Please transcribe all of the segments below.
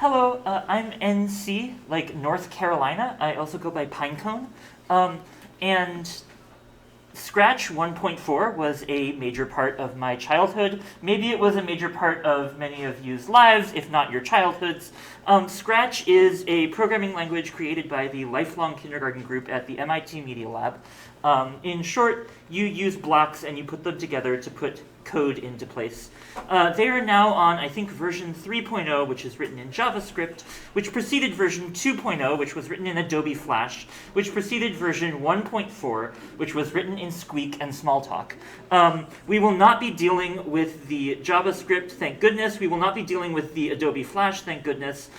Hello, I'm NC, like North Carolina. I also go by Pinecone. And Scratch 1.4 was a major part of my childhood. Maybe it was a major part of many of you's lives, if not your childhoods. Scratch is a programming language created by the Lifelong Kindergarten group at the MIT Media Lab. In short, you use blocks and you put them together to put code into place. They are now on, I think, version 3.0, which is written in JavaScript, which preceded version 2.0, which was written in Adobe Flash, which preceded version 1.4, which was written in Squeak and Smalltalk. We will not be dealing with the JavaScript, thank goodness. We will not be dealing with the Adobe Flash, thank goodness.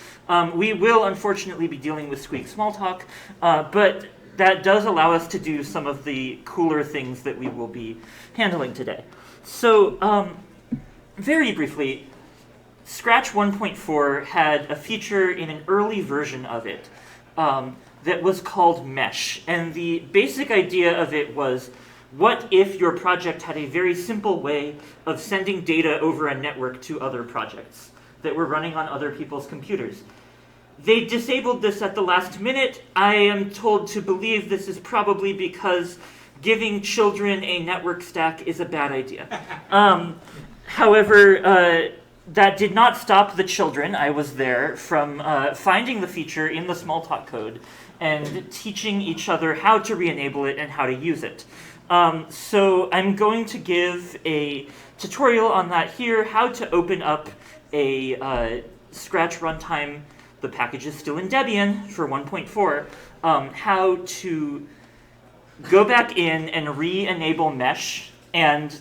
We will, unfortunately, be dealing with Squeak Smalltalk, but that does allow us to do some of the cooler things that we will be handling today. So, very briefly, Scratch 1.4 had a feature in an early version of it that was called Mesh. And the basic idea of it was, what if your project had a very simple way of sending data over a network to other projects that were running on other people's computers? They disabled this at the last minute. I am told to believe this is probably because giving children a network stack is a bad idea. However, that did not stop the children, I was there, from finding the feature in the Smalltalk code and teaching each other how to re-enable it and how to use it. So I'm going to give a tutorial on that here, how to open up a Scratch runtime. The package is still in Debian for 1.4, how to go back in and re-enable Mesh, and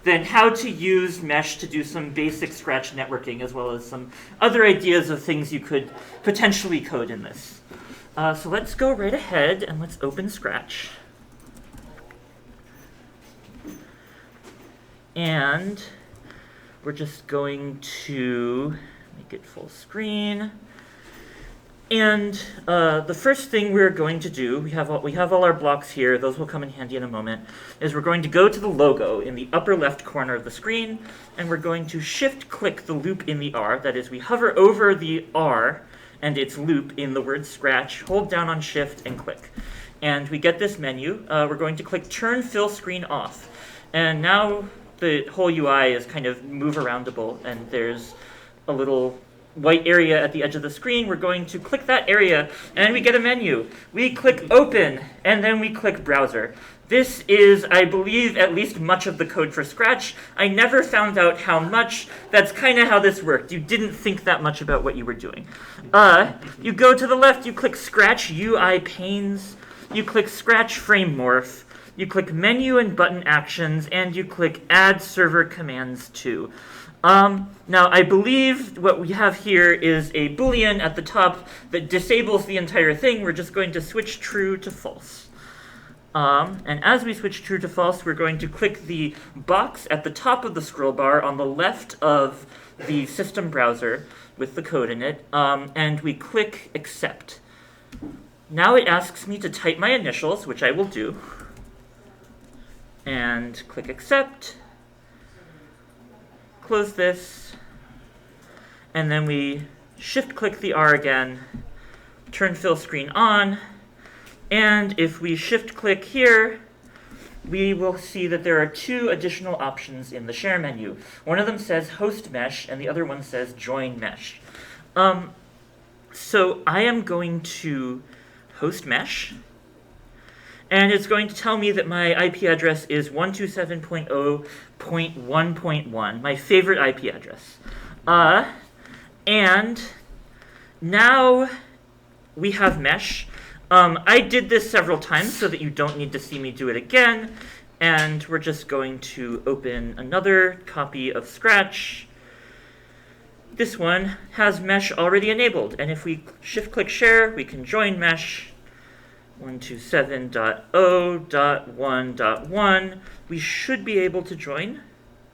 then how to use Mesh to do some basic Scratch networking, as well as some other ideas of things you could potentially code in this. So let's go right ahead and let's open Scratch. And we're just going to make it full screen. And the first thing we're going to do, we have all our blocks here, those will come in handy in a moment, is we're going to go to the logo in the upper left corner of the screen, and we're going to shift-click the loop in the R. That is, we hover over the R and its loop in the word Scratch, hold down on Shift, and click. And we get this menu. We're going to click Turn Fill Screen Off. And now the whole UI is kind of move-aroundable, and there's a little white area at the edge of the screen. We're going to click that area, and we get a menu. We click Open, and then we click Browser. This is, I believe, at least much of the code for Scratch. I never found out how much. That's kind of how this worked. You didn't think that much about what you were doing. You go to the left, you click Scratch UI Panes, you click Scratch Frame Morph, you click Menu and Button Actions, and you click Add Server Commands to. Now, I believe what we have here is a Boolean at the top that disables the entire thing. We're just going to switch true to false. And as we switch true to false, we're going to click the box at the top of the scroll bar on the left of the system browser with the code in it, and we click Accept. Now it asks me to type my initials, which I will do, and click Accept. Close this, and then we shift-click the R again, turn fill screen on, and if we shift-click here, we will see that there are two additional options in the share menu. One of them says Host Mesh, and the other one says Join Mesh. So I am going to host Mesh, and it's going to tell me that my IP address is 127.0.1.1, my favorite IP address. And now we have Mesh. I did this several times so that you don't need to see me do it again. And we're just going to open another copy of Scratch. This one has Mesh already enabled. And if we shift-click Share, we can join Mesh. 127.0.1.1. We should be able to join.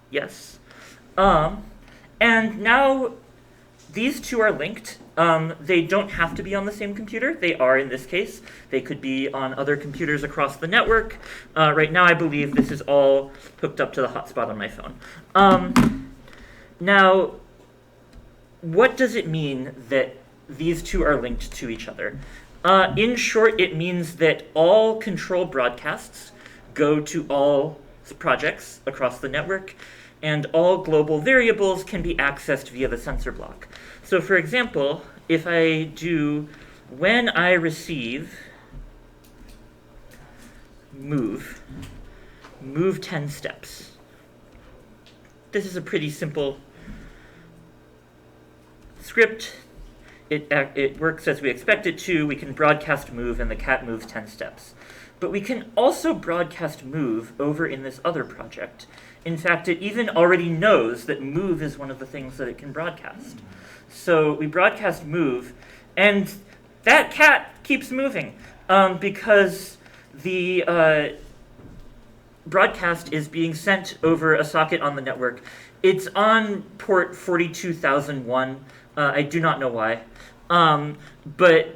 Yes. And now these two are linked. They don't have to be on the same computer. They are in this case. They could be on other computers across the network. Right now I believe this is all hooked up to the hotspot on my phone. Now, what does it mean that these two are linked to each other? In short, it means that all control broadcasts go to all projects across the network, and all global variables can be accessed via the sensor block. So for example, if I do when I receive move 10 steps. This is a pretty simple script. It works as we expect it to. We can broadcast move, and the cat moves 10 steps. But we can also broadcast move over in this other project. In fact, it even already knows that move is one of the things that it can broadcast. So we broadcast move, and that cat keeps moving because the broadcast is being sent over a socket on the network. It's on port 42001. I do not know why. But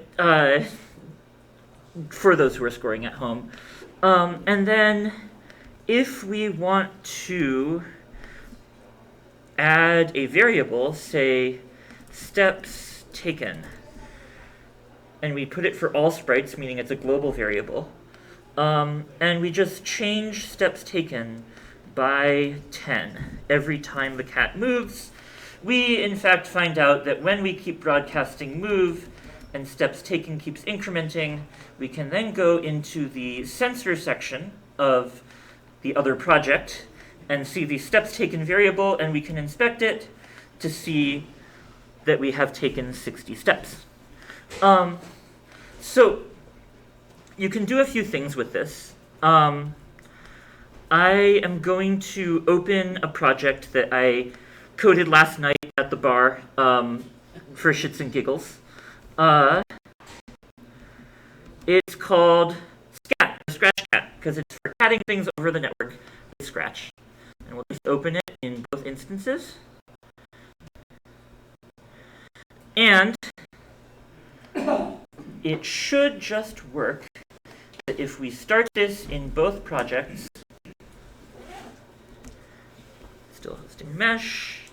for those who are scoring at home. And then if we want to add a variable, say steps taken, and we put it for all sprites, meaning it's a global variable, and we just change steps taken by 10 every time the cat moves, we in fact find out that when we keep broadcasting move and steps taken keeps incrementing, we can then go into the sensor section of the other project and see the steps taken variable, and we can inspect it to see that we have taken 60 steps. So you can do a few things with this. I am going to open a project that I coded last night at the bar for shits and giggles. It's called Scat, Scratch Cat, because it's for catting things over the network with Scratch. And we'll just open it in both instances. And it should just work that if we start this in both projects, still hosting mesh,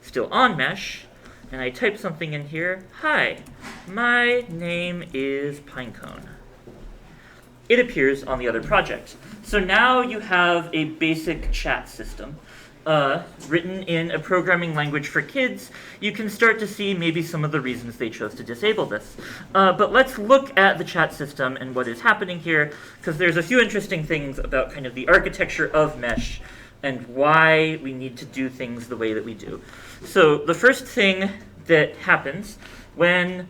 still on mesh, and I type something in here, hi, my name is Pinecone. It appears on the other project. So now you have a basic chat system written in a programming language for kids. You can start to see maybe some of the reasons they chose to disable this. But let's look at the chat system and what is happening here, because there's a few interesting things about kind of the architecture of mesh and why we need to do things the way that we do. So the first thing that happens when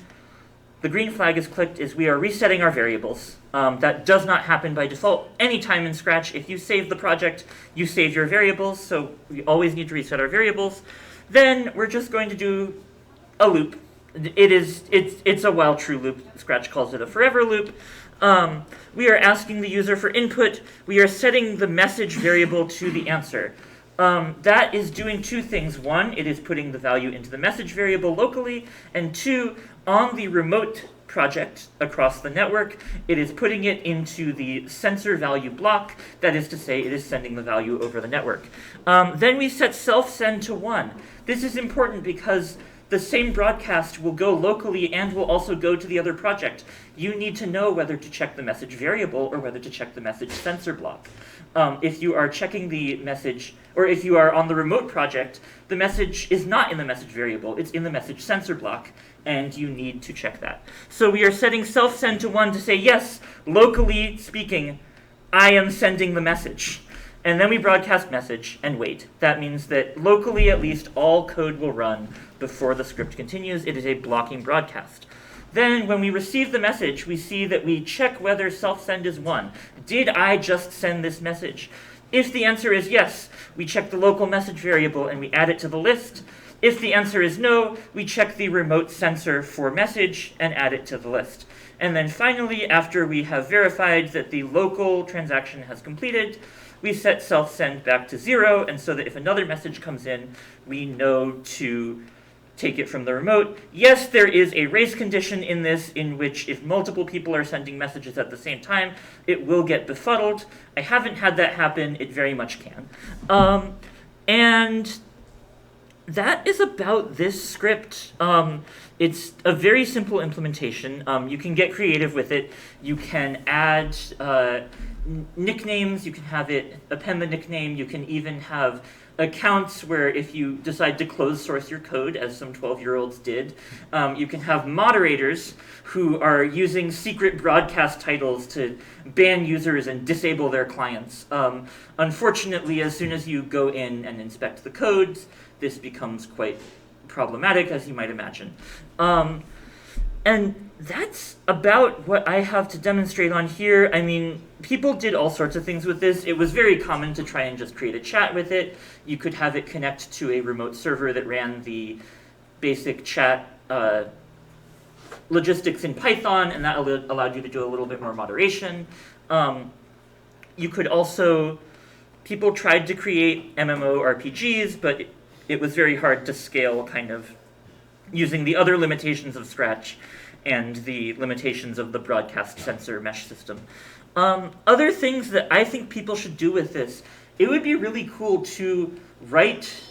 the green flag is clicked is we are resetting our variables. That does not happen by default anytime in Scratch. If you save the project, you save your variables, so we always need to reset our variables. Then we're just going to do a loop. It's a while true loop. Scratch calls it a forever loop. We are asking the user for input. We are setting the message variable to the answer. That is doing two things. One, it is putting the value into the message variable locally, and two, on the remote project across the network, it is putting it into the sensor value block. That is to say, it is sending the value over the network. Then we set self-send to 1. This is important because the same broadcast will go locally and will also go to the other project. You need to know whether to check the message variable or whether to check the message sensor block. If you are checking the message, or if you are on the remote project, the message is not in the message variable, it's in the message sensor block, and you need to check that. So we are setting self-send to 1 to say, yes, locally speaking, I am sending the message. And then we broadcast message and wait. That means that locally, at least, all code will run before the script continues. It is a blocking broadcast. Then when we receive the message, we see that we check whether self-send is 1. Did I just send this message? If the answer is yes, we check the local message variable and we add it to the list. If the answer is no, we check the remote sensor for message and add it to the list. And then finally, after we have verified that the local transaction has completed, we set self-send back to 0, and so that if another message comes in, we know to take it from the remote. Yes, there is a race condition in this in which if multiple people are sending messages at the same time, it will get befuddled. I haven't had that happen. It very much can. And that is about this script. It's a very simple implementation. You can get creative with it. You can add nicknames. You can have it append the nickname. You can even have accounts where if you decide to close source your code, as some 12-year-olds did, you can have moderators who are using secret broadcast titles to ban users and disable their clients. Unfortunately, as soon as you go in and inspect the codes, this becomes quite problematic, as you might imagine. And that's about what I have to demonstrate on here. I mean, people did all sorts of things with this. It was very common to try and just create a chat with it. You could have it connect to a remote server that ran the basic chat logistics in Python, and that allowed you to do a little bit more moderation. You could also, people tried to create MMORPGs, but it was very hard to scale kind of using the other limitations of Scratch and the limitations of the broadcast sensor mesh system. Other things that I think people should do with this, it would be really cool to write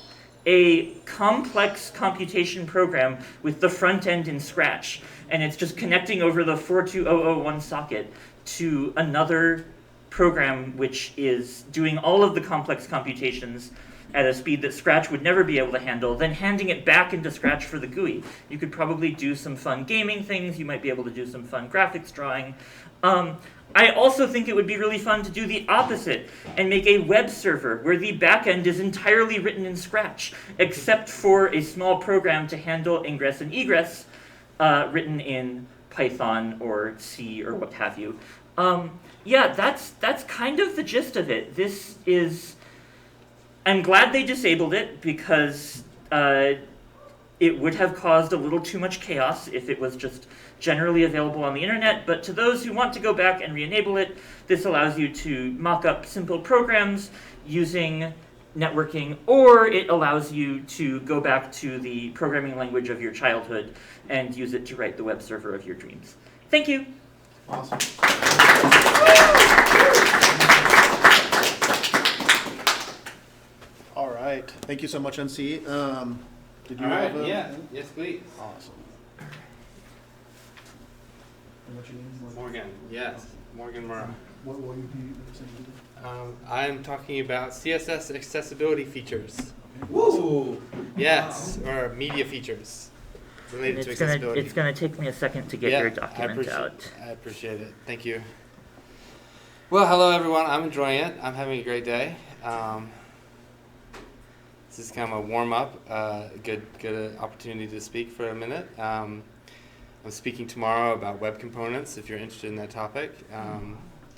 a complex computation program with the front end in Scratch, and it's just connecting over the 42001 socket to another program which is doing all of the complex computations at a speed that Scratch would never be able to handle, then handing it back into Scratch for the GUI. You could probably do some fun gaming things, you might be able to do some fun graphics drawing. I also think it would be really fun to do the opposite and make a web server where the backend is entirely written in Scratch, except for a small program to handle ingress and egress written in Python or C or what have you. Yeah, that's kind of the gist of it. This is... I'm glad they disabled it because it would have caused a little too much chaos if it was just generally available on the internet, but to those who want to go back and re-enable it, this allows you to mock up simple programs using networking, or it allows you to go back to the programming language of your childhood and use it to write the web server of your dreams. Thank you. Awesome. All right. Thank you so much, NC. Did you have a... Yeah. Yes, please. Awesome. And what's your name? Morgan. Yes. Morgan Murrah. What will you be saying? I'm talking about CSS accessibility features. Woo! Yes, or media features related to accessibility. It's gonna take me a second to get your document out. I appreciate it. Thank you. Well, hello everyone. I'm enjoying it. I'm having a great day. This is kind of a warm up. Good opportunity to speak for a minute. I'm speaking tomorrow about web components. If you're interested in that topic.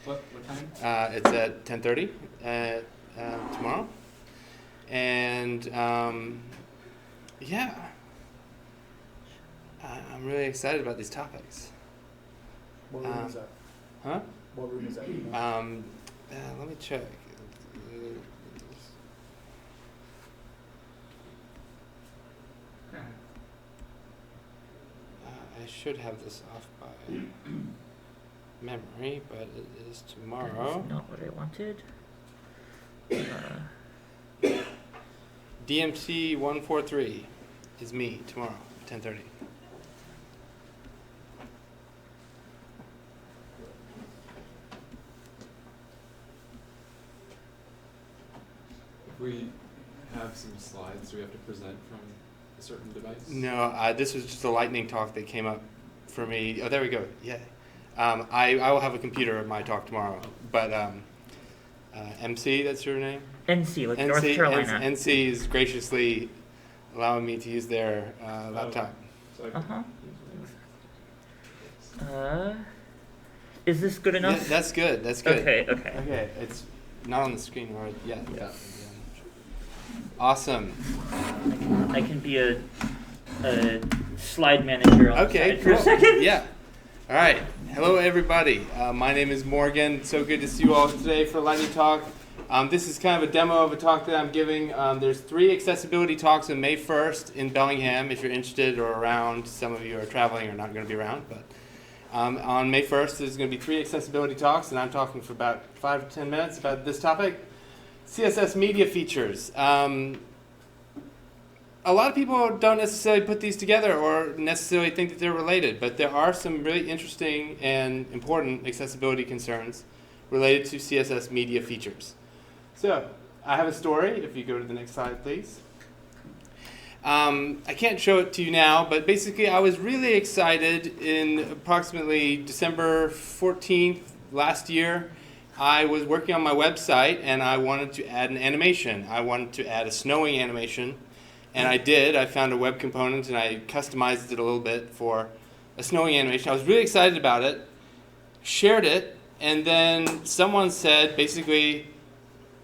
What time? It's at 10:30 tomorrow, and yeah, I'm really excited about these topics. What room is that? Huh? What room is that? Let me check. I should have this off by memory, but it is tomorrow. That's not what I wanted. DMC 143 is me tomorrow, 10:30. If we have some slides, do we have to present from a certain device? No, this was just a lightning talk that came up for me. Oh, there we go. Yeah. I will have a computer at my talk tomorrow, but MC, that's your name? NC, like North Carolina. NC is graciously allowing me to use their laptop. Is this good enough? Yeah, that's good. That's good. Okay. Okay, it's not on the screen, right? Yeah. Awesome. I can be a slide manager on the side for a second. Yeah. All right. Hello, everybody. My name is Morgan. So good to see you all today for Lightning Talk. This is kind of a demo of a talk that I'm giving. There's 3 accessibility talks on May 1st in Bellingham. If you're interested or around, some of you are traveling or not going to be around. But on May 1st, there's going to be 3 accessibility talks, and I'm talking for about 5 to 10 minutes about this topic. CSS media features. a lot of people don't necessarily put these together or necessarily think that they're related, but there are some really interesting and important accessibility concerns related to CSS media features. So, I have a story, if you go to the next slide, please. I can't show it to you now, but basically I was really excited in approximately December 14th last year. I was working on my website and I wanted to add an animation. I wanted to add a snowing animation, and I did. I found a web component and I customized it a little bit for a snowing animation. I was really excited about it, shared it, and then someone said, basically,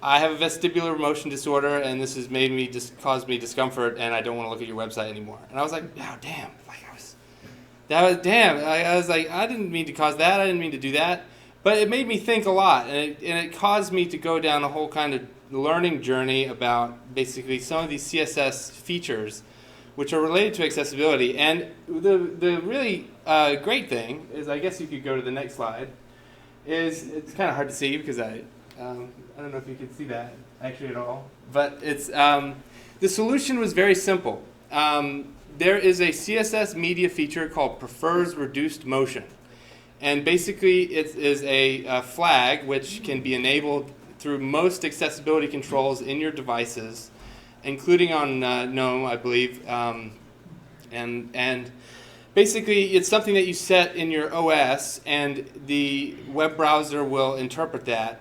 I have a vestibular motion disorder and this has made me caused me discomfort and I don't want to look at your website anymore. And I was like, oh damn, I was like, I didn't mean to cause that, I didn't mean to do that. But it made me think a lot, and it caused me to go down a whole kind of learning journey about basically some of these CSS features which are related to accessibility. And the really great thing is, I guess you could go to the next slide, is it's kind of hard to see because I don't know if you can see that actually at all. But it's the solution was very simple. There is a CSS media feature called prefers reduced motion. And basically, it is a flag which can be enabled through most accessibility controls in your devices, including on GNOME, I believe. And basically, it's something that you set in your OS, and the web browser will interpret that.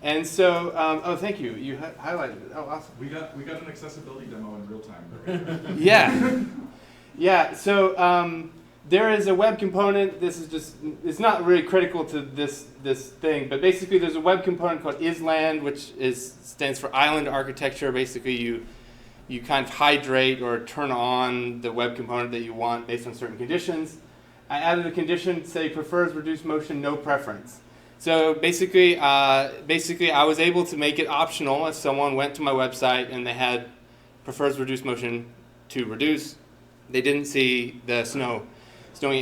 And so, oh, thank you. You highlighted it. Oh, awesome. We got an accessibility demo in real time. Yeah. Yeah. So. There is a web component. This is just, it's not really critical to this thing, but basically there's a web component called island, which stands for island architecture. Basically you kind of hydrate or turn on the web component that you want based on certain conditions. I added a condition, say prefers reduced motion, no preference. So basically I was able to make it optional if someone went to my website and they had prefers reduced motion to reduce. They didn't see the snowing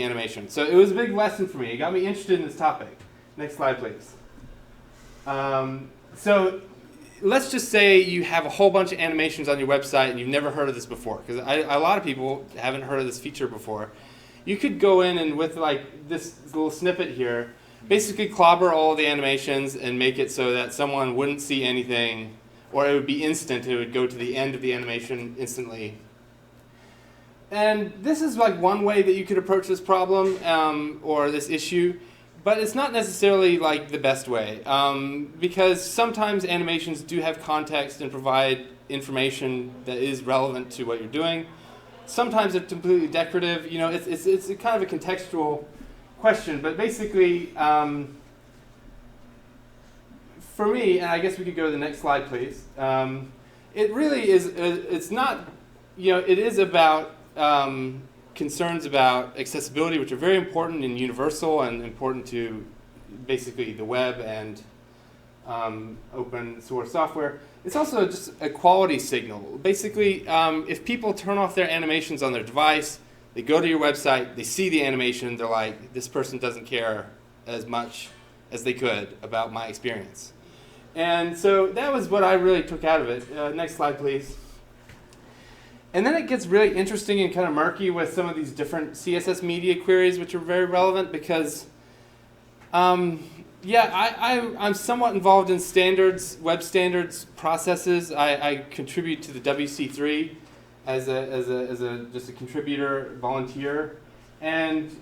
animation. So it was a big lesson for me. It got me interested in this topic. Next slide, please. So let's just say you have a whole bunch of animations on your website and you've never heard of this before, because a lot of people haven't heard of this feature before. You could go in and with like this little snippet here, basically clobber all the animations and make it so that someone wouldn't see anything, or it would be instant. It would go to the end of the animation instantly. And this is like one way that you could approach this problem or this issue, but it's not necessarily like the best way because sometimes animations do have context and provide information that is relevant to what you're doing. Sometimes they're completely decorative. You know, it's a kind of a contextual question, but basically for me, and I guess we could go to the next slide, please. It really is. It's not. You know, it is about concerns about accessibility, which are very important and universal and important to basically the web and open source software. It's also just a quality signal. Basically, if people turn off their animations on their device, they go to your website, they see the animation, they're like, this person doesn't care as much as they could about my experience. And so that was what I really took out of it. Next slide, please. And then it gets really interesting and kind of murky with some of these different CSS media queries, which are very relevant because, I'm somewhat involved in standards, web standards processes. I contribute to the WC3 as just a contributor, volunteer, and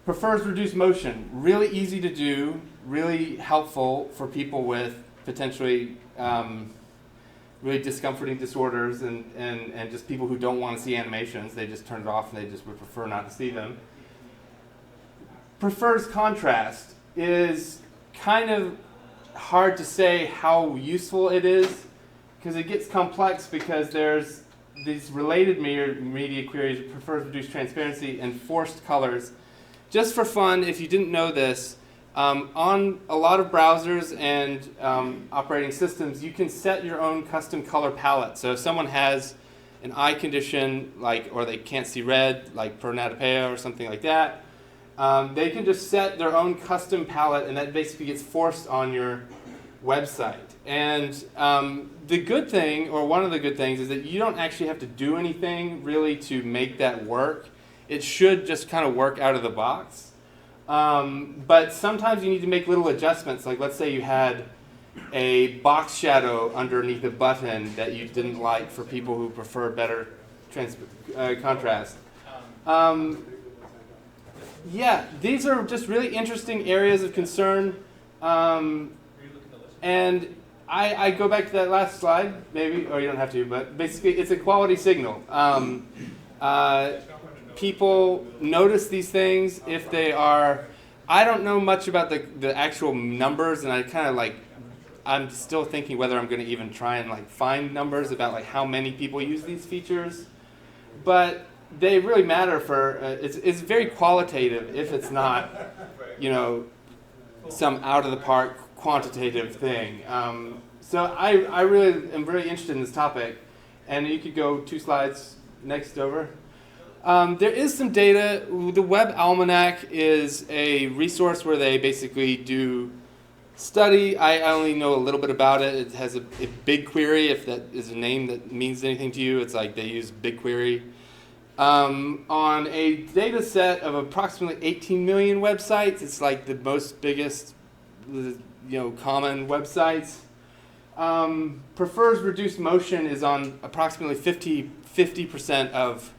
prefers reduced motion. Really easy to do, really helpful for people with potentially really discomforting disorders and just people who don't want to see animations. They just turn it off and they just would prefer not to see them. Prefers contrast is kind of hard to say how useful it is because it gets complex because there's these related media queries, prefers reduced transparency, and forced colors. Just for fun, if you didn't know this, on a lot of browsers and operating systems, you can set your own custom color palette. So if someone has an eye condition, or they can't see red, like pronotatopea or something like that, they can just set their own custom palette, and that basically gets forced on your website. And the good thing, or one of the good things, is that you don't actually have to do anything really to make that work. It should just kind of work out of the box. But sometimes you need to make little adjustments. Like let's say you had a box shadow underneath a button that you didn't like for people who prefer better contrast. Yeah, these are just really interesting areas of concern. And I go back to that last slide, maybe, or you don't have to, but basically it's a quality signal. People notice these things if they are, I don't know much about the actual numbers, and I kind of I'm still thinking whether I'm going to even try and find numbers about how many people use these features. But they really matter for, it's very qualitative if it's not, some out of the park quantitative thing. So I really am very interested in this topic, and you could go 2 slides next over. There is some data. The Web Almanac is a resource where they basically do study. I only know a little bit about it. It has a BigQuery, if that is a name that means anything to you. It's they use BigQuery. On a data set of approximately 18 million websites, it's the biggest, common websites. Prefers reduced motion is on approximately 50% of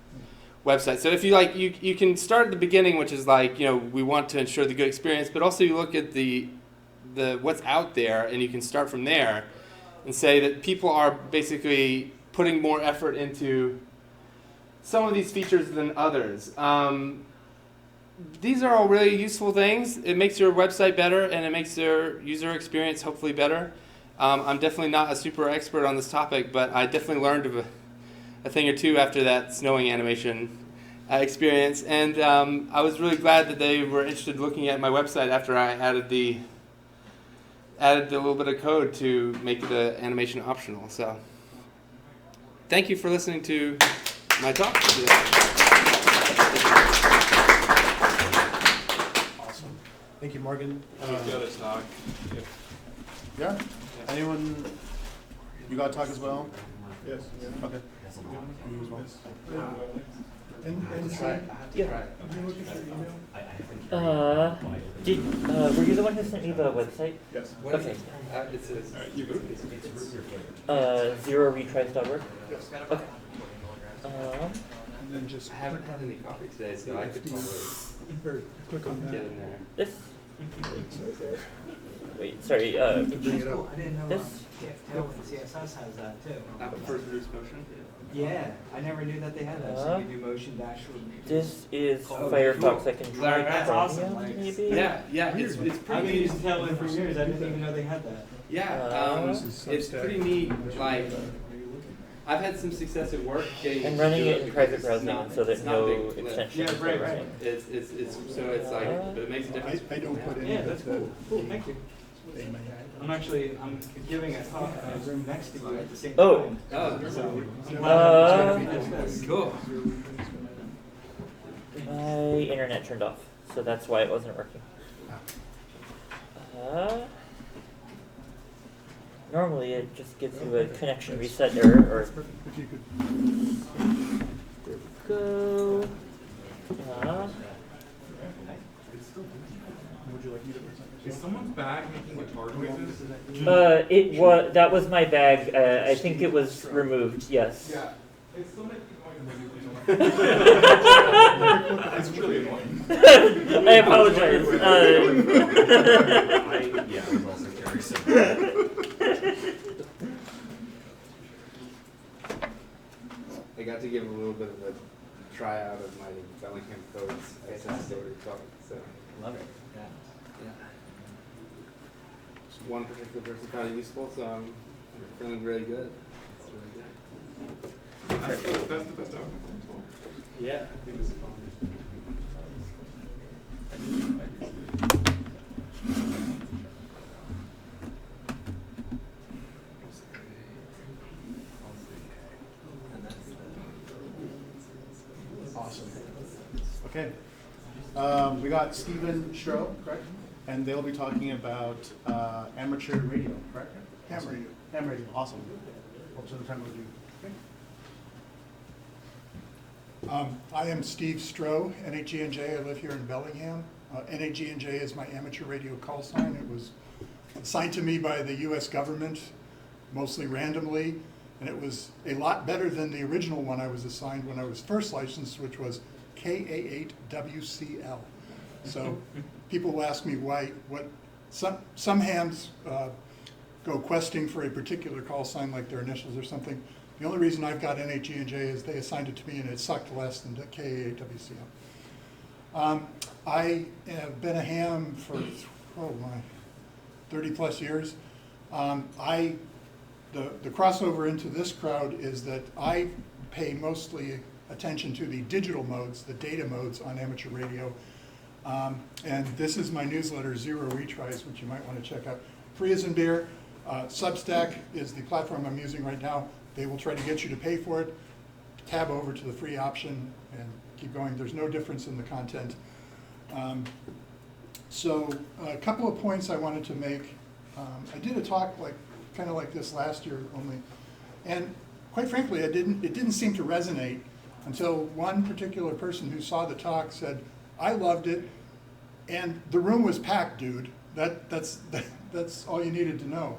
websites. So if you can start at the beginning, which is we want to ensure the good experience, but also you look at the what's out there, and you can start from there and say that people are basically putting more effort into some of these features than others. These are all really useful things. It makes your website better, and it makes their user experience hopefully better. I'm definitely not a super expert on this topic, but I definitely learned a thing or two after that snowing animation experience. And I was really glad that they were interested in looking at my website after I added a little bit of code to make the animation optional. So thank you for listening to my talk today. Awesome. Thank you, Morgan. The other talk. Yeah? Anyone, you got to talk as well? Yes. Okay. You as well? Yeah. Were you the one who sent me the website? Yes. Okay. It says, You go. zeroretries.org? Yes. Okay. And then just I haven't had any coffee today, so I could probably click on get that. in there. This? Wait, sorry, Bring it up. I didn't know This? Tailwind CSS has that too. First reduced motion? Yeah, I never knew that they had that. So you do motion dashboard. this is Oh, Firefox. cool. I can Larry, try that's awesome. Chromium, Like, maybe? Yeah, it's I've been pretty using Tailwind for years. I didn't even know they had that. Yeah, This is it's Substack. pretty neat. I've had some success at work getting. I'm running to do it in because private it's browsing not- so that it's not a no big lift. extensions Yeah, right, are right. running. But it makes a difference. I don't put any Yeah, of that's that. cool. Cool, thank you. They may I'm giving a talk in a room next to you at the same Oh. time. Oh, So, cool. My internet turned off, so that's why it wasn't working. Normally it just gives you a connection reset error, or If you could. there we go. Would you like me to present? Is someone's bag making guitar noises? That was my bag. I think it was removed. Yes. Yeah. It's still making noises. I It's really annoying. apologize. Yeah, I was also curious. I got to give a little bit of a tryout of my Bellingham codes SS story talk. So Love it. Yeah. yeah. Just one particular person found it useful, so I'm feeling really good. It's really good. That's the best outcome from this one. Yeah. I think this is fun. Awesome. Okay. We got Stephen Schro, correct? And they'll be talking about amateur radio, correct? Ham radio. Ham radio, awesome. Most of the time we do. I am Steve Stroh, NAG&J. I live here in Bellingham. NAG&J is my amateur radio call sign. It was assigned to me by the U.S. government, mostly randomly, and it was a lot better than the original one I was assigned when I was first licensed, which was KA8WCL. So people will ask me why, some hams go questing for a particular call sign like their initials or something. The only reason I've got NAG&J is they assigned it to me and it sucked less than KA8WCL. I have been a ham for, 30 plus years. The crossover into this crowd is that I pay mostly attention to the digital modes, the data modes on amateur radio. And this is my newsletter, Zero Retries, which you might want to check out. Free as in beer. Substack is the platform I'm using right now. They will try to get you to pay for it. Tab over to the free option and keep going. There's no difference in the content. So a couple of points I wanted to make. I did a talk kind of like this last year only, and quite frankly, it didn't seem to resonate until one particular person who saw the talk said, "I loved it, and the room was packed, dude." That's all you needed to know.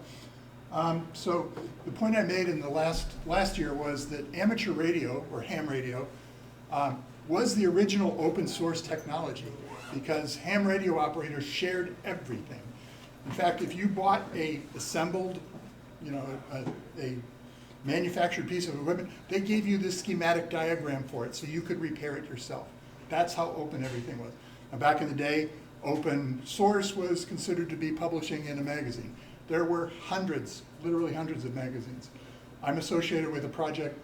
So the point I made in the last year was that amateur radio, or ham radio, was the original open source technology because ham radio operators shared everything. In fact, if you bought a assembled, a manufactured piece of equipment, they gave you this schematic diagram for it so you could repair it yourself. That's how open everything was. Now, back in the day, open source was considered to be publishing in a magazine. There were hundreds, literally hundreds of magazines. I'm associated with a project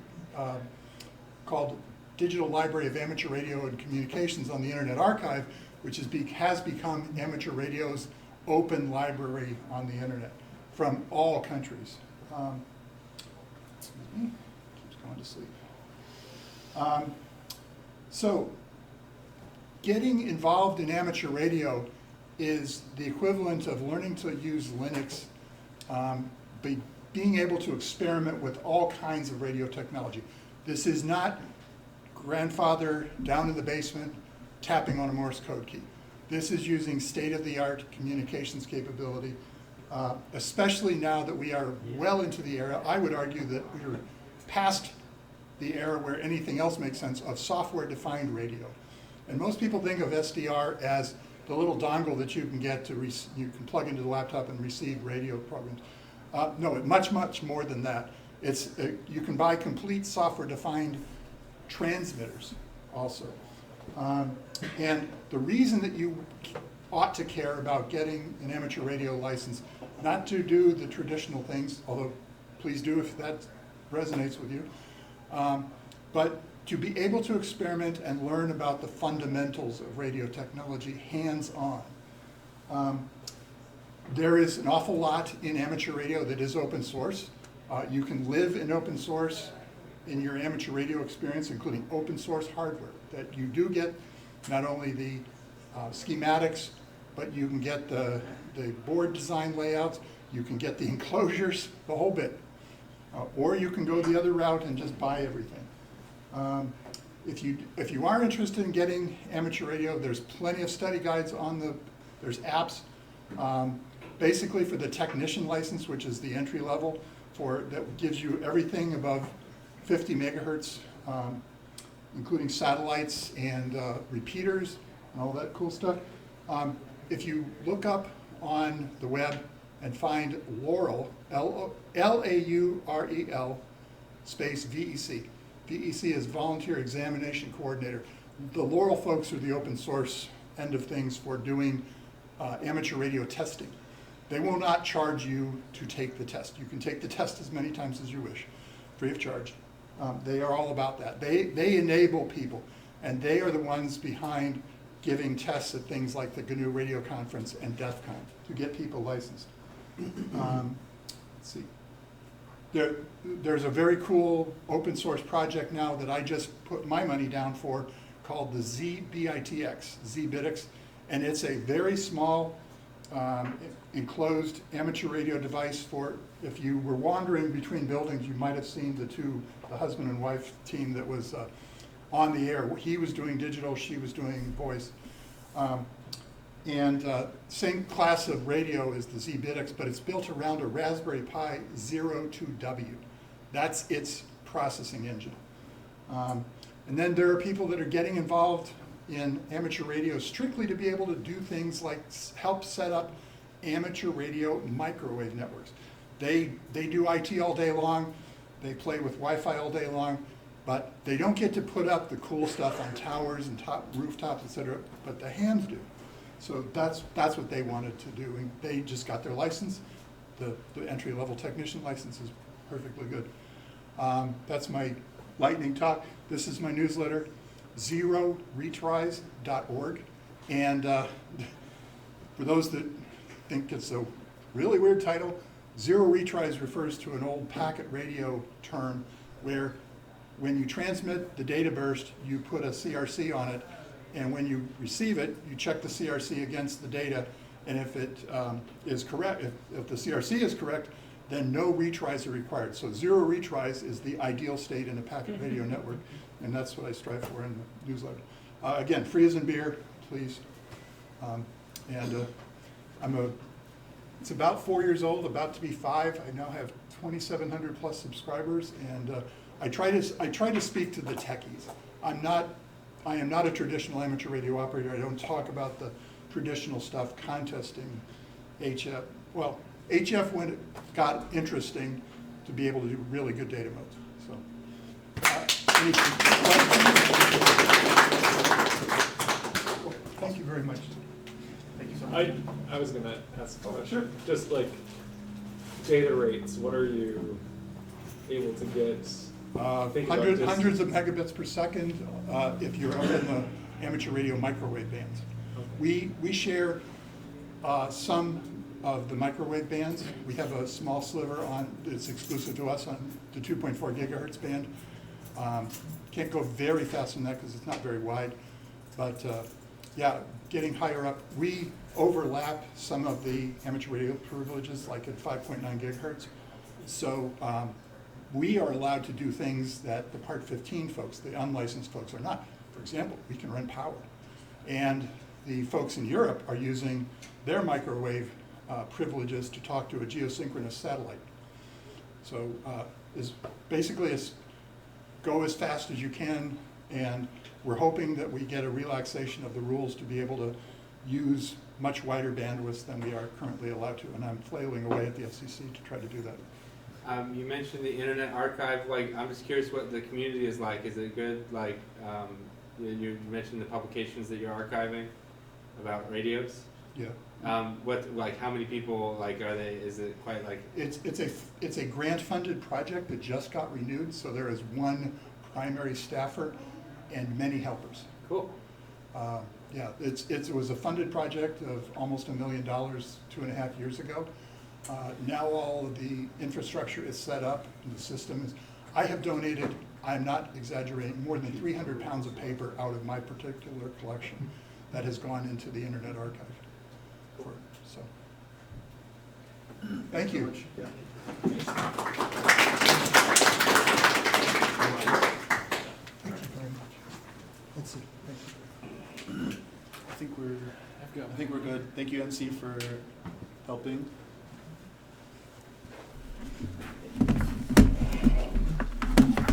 called Digital Library of Amateur Radio and Communications on the Internet Archive, which has become amateur radio's open library on the internet from all countries. Excuse me, keeps going to sleep. So, getting involved in amateur radio is the equivalent of learning to use Linux, being able to experiment with all kinds of radio technology. This is not grandfather down in the basement tapping on a Morse code key. This is using state-of-the-art communications capability, especially now that we are well into the era. I would argue that we are past the era where anything else makes sense of software-defined radio. And most people think of SDR as the little dongle that you can get you can plug into the laptop and receive radio programs. No, much more than that. You can buy complete software-defined transmitters also. And the reason that you ought to care about getting an amateur radio license, not to do the traditional things, although please do if that resonates with you, but to be able to experiment and learn about the fundamentals of radio technology hands-on. There is an awful lot in amateur radio that is open source. You can live in open source in your amateur radio experience, including open source hardware, that you do get not only the schematics, but you can get the board design layouts, you can get the enclosures, the whole bit. Or you can go the other route and just buy everything. If you are interested in getting amateur radio, there's plenty of study guides there's apps, basically for the technician license, which is the entry level that gives you everything above 50 megahertz, including satellites and repeaters and all that cool stuff. If you look up on the web and find Laurel, Laurel, space VEC. VEC is Volunteer Examination Coordinator. The Laurel folks are the open source end of things for doing amateur radio testing. They will not charge you to take the test. You can take the test as many times as you wish, free of charge. They are all about that. They enable people, and they are the ones behind giving tests at things like the GNU Radio Conference and DEF CON to get people licensed. Let's see. There's a very cool open source project now that I just put my money down for called the ZBITX, and it's a very small enclosed amateur radio device for, if you were wandering between buildings, you might have seen the husband and wife team that was on the air. He was doing digital, she was doing voice. Same class of radio as the ZBitX, but it's built around a Raspberry Pi 02W. That's its processing engine. And then there are people that are getting involved in amateur radio strictly to be able to do things like help set up amateur radio microwave networks. They do IT all day long, they play with Wi-Fi all day long, but they don't get to put up the cool stuff on towers and rooftops, etc., but the hams do. So that's what they wanted to do, and they just got their license. The entry-level technician license is perfectly good. That's my lightning talk. This is my newsletter, zeroretries.org. And for those that think it's a really weird title, zero retries refers to an old packet radio term where when you transmit the data burst, you put a CRC on it, and when you receive it, you check the CRC against the data, and if it is correct, if the CRC is correct, then no retries are required. So zero retries is the ideal state in a packet radio network, and that's what I strive for in the newsletter. Again, free as in beer, please. It's about 4 years old, about to be 5. I now have 2,700 plus subscribers, and I try to speak to the techies. I am not a traditional amateur radio operator. I don't talk about the traditional stuff, contesting, HF. Well, HF when it got interesting to be able to do really good data modes. So, thank you very much. Thank you so much. I was going to ask a question. Sure. Just like data rates, what are you able to get? Hundreds of megabits per second if you're up in the amateur radio microwave bands. Okay. We share some of the microwave bands. We have a small sliver on, it's exclusive to us on the 2.4 gigahertz band. Can't go very fast on that because it's not very wide. But yeah, getting higher up, we overlap some of the amateur radio privileges like at 5.9 gigahertz. So we are allowed to do things that the Part 15 folks, the unlicensed folks, are not. For example, we can run power. And the folks in Europe are using their microwave privileges to talk to a geosynchronous satellite. So basically go as fast as you can, and we're hoping that we get a relaxation of the rules to be able to use much wider bandwidths than we are currently allowed to, and I'm flailing away at the FCC to try to do that. You mentioned the Internet Archive. Like, I'm just curious what the community is like. Is it good? Like, you mentioned the publications that you're archiving about radios. Yeah. Like, how many people? Like, are they? Is it quite like? It's a grant-funded project that just got renewed, so there is one primary staffer and many helpers. Cool. Yeah, it was a funded project of almost $1 million 2.5 years ago. Now all of the infrastructure is set up, and the system is. I have donated, I'm not exaggerating, more than 300 pounds of paper out of my particular collection that has gone into the Internet Archive. So, thank you. Yeah. Thank you very much. Let's see. Thank you. I think we're good. Thank you, NC, for helping.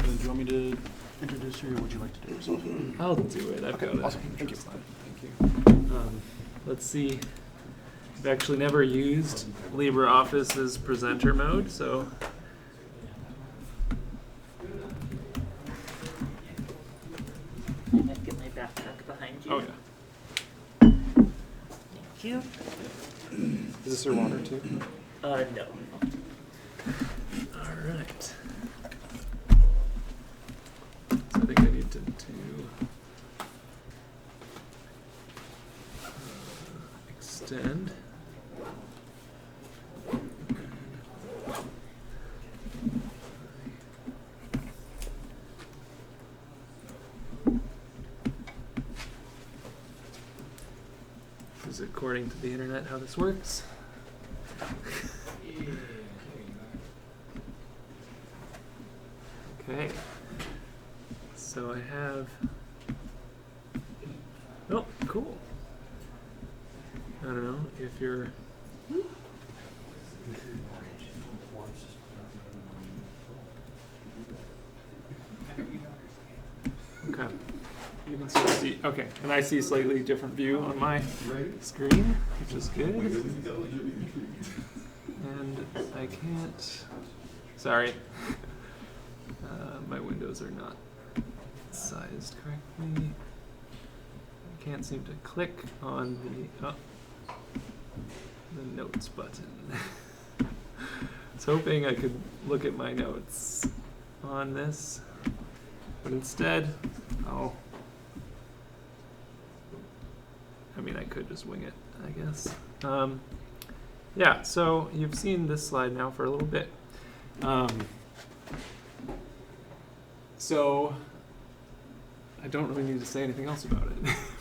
Do you want me to introduce you, or would you like to do it yourself? I'll do it. I've got it. Awesome. Thank you. Thank you. Let's see. I've actually never used LibreOffice's presenter mode, so. I'm gonna get my backpack behind you. Oh yeah. Thank you. Is this your water too? No. All right. So I think I need to do extend. is according to the internet how this works. Okay. So I have. Oh, cool. I don't know if you're. Okay. You can still see. Okay, and I see a slightly different view on my screen, which is good. And I can't. Sorry. My windows are not sized correctly. I can't seem to click on the notes button. I was hoping I could look at my notes on this, but instead, I could just wing it, I guess. Yeah, so you've seen this slide now for a little bit. So I don't really need to say anything else about it.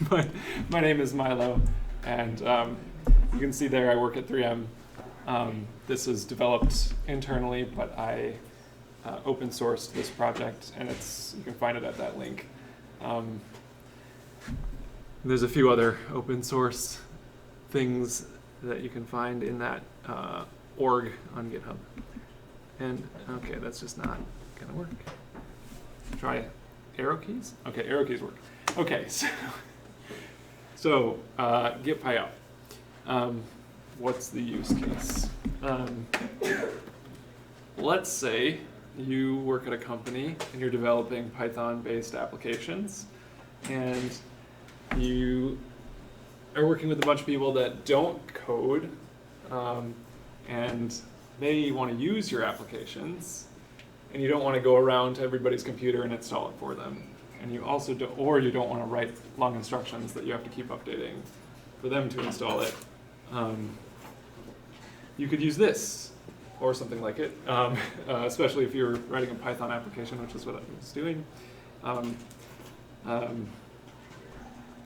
But my name is Milo, and you can see there I work at 3M. This is developed internally, but I open sourced this project, and you can find it at that link. There's a few other open source things that you can find in that org on GitHub. And okay, that's just not gonna work. Try arrow keys? Okay, arrow keys work. Okay, so Git PyOut. What's the use case? Let's say you work at a company and you're developing Python-based applications, and you are working with a bunch of people that don't code, and they want to use your applications, and you don't want to go around to everybody's computer and install it for them. And you also don't want to write long instructions that you have to keep updating for them to install it. You could use this or something like it, especially if you're writing a Python application, which is what I was doing.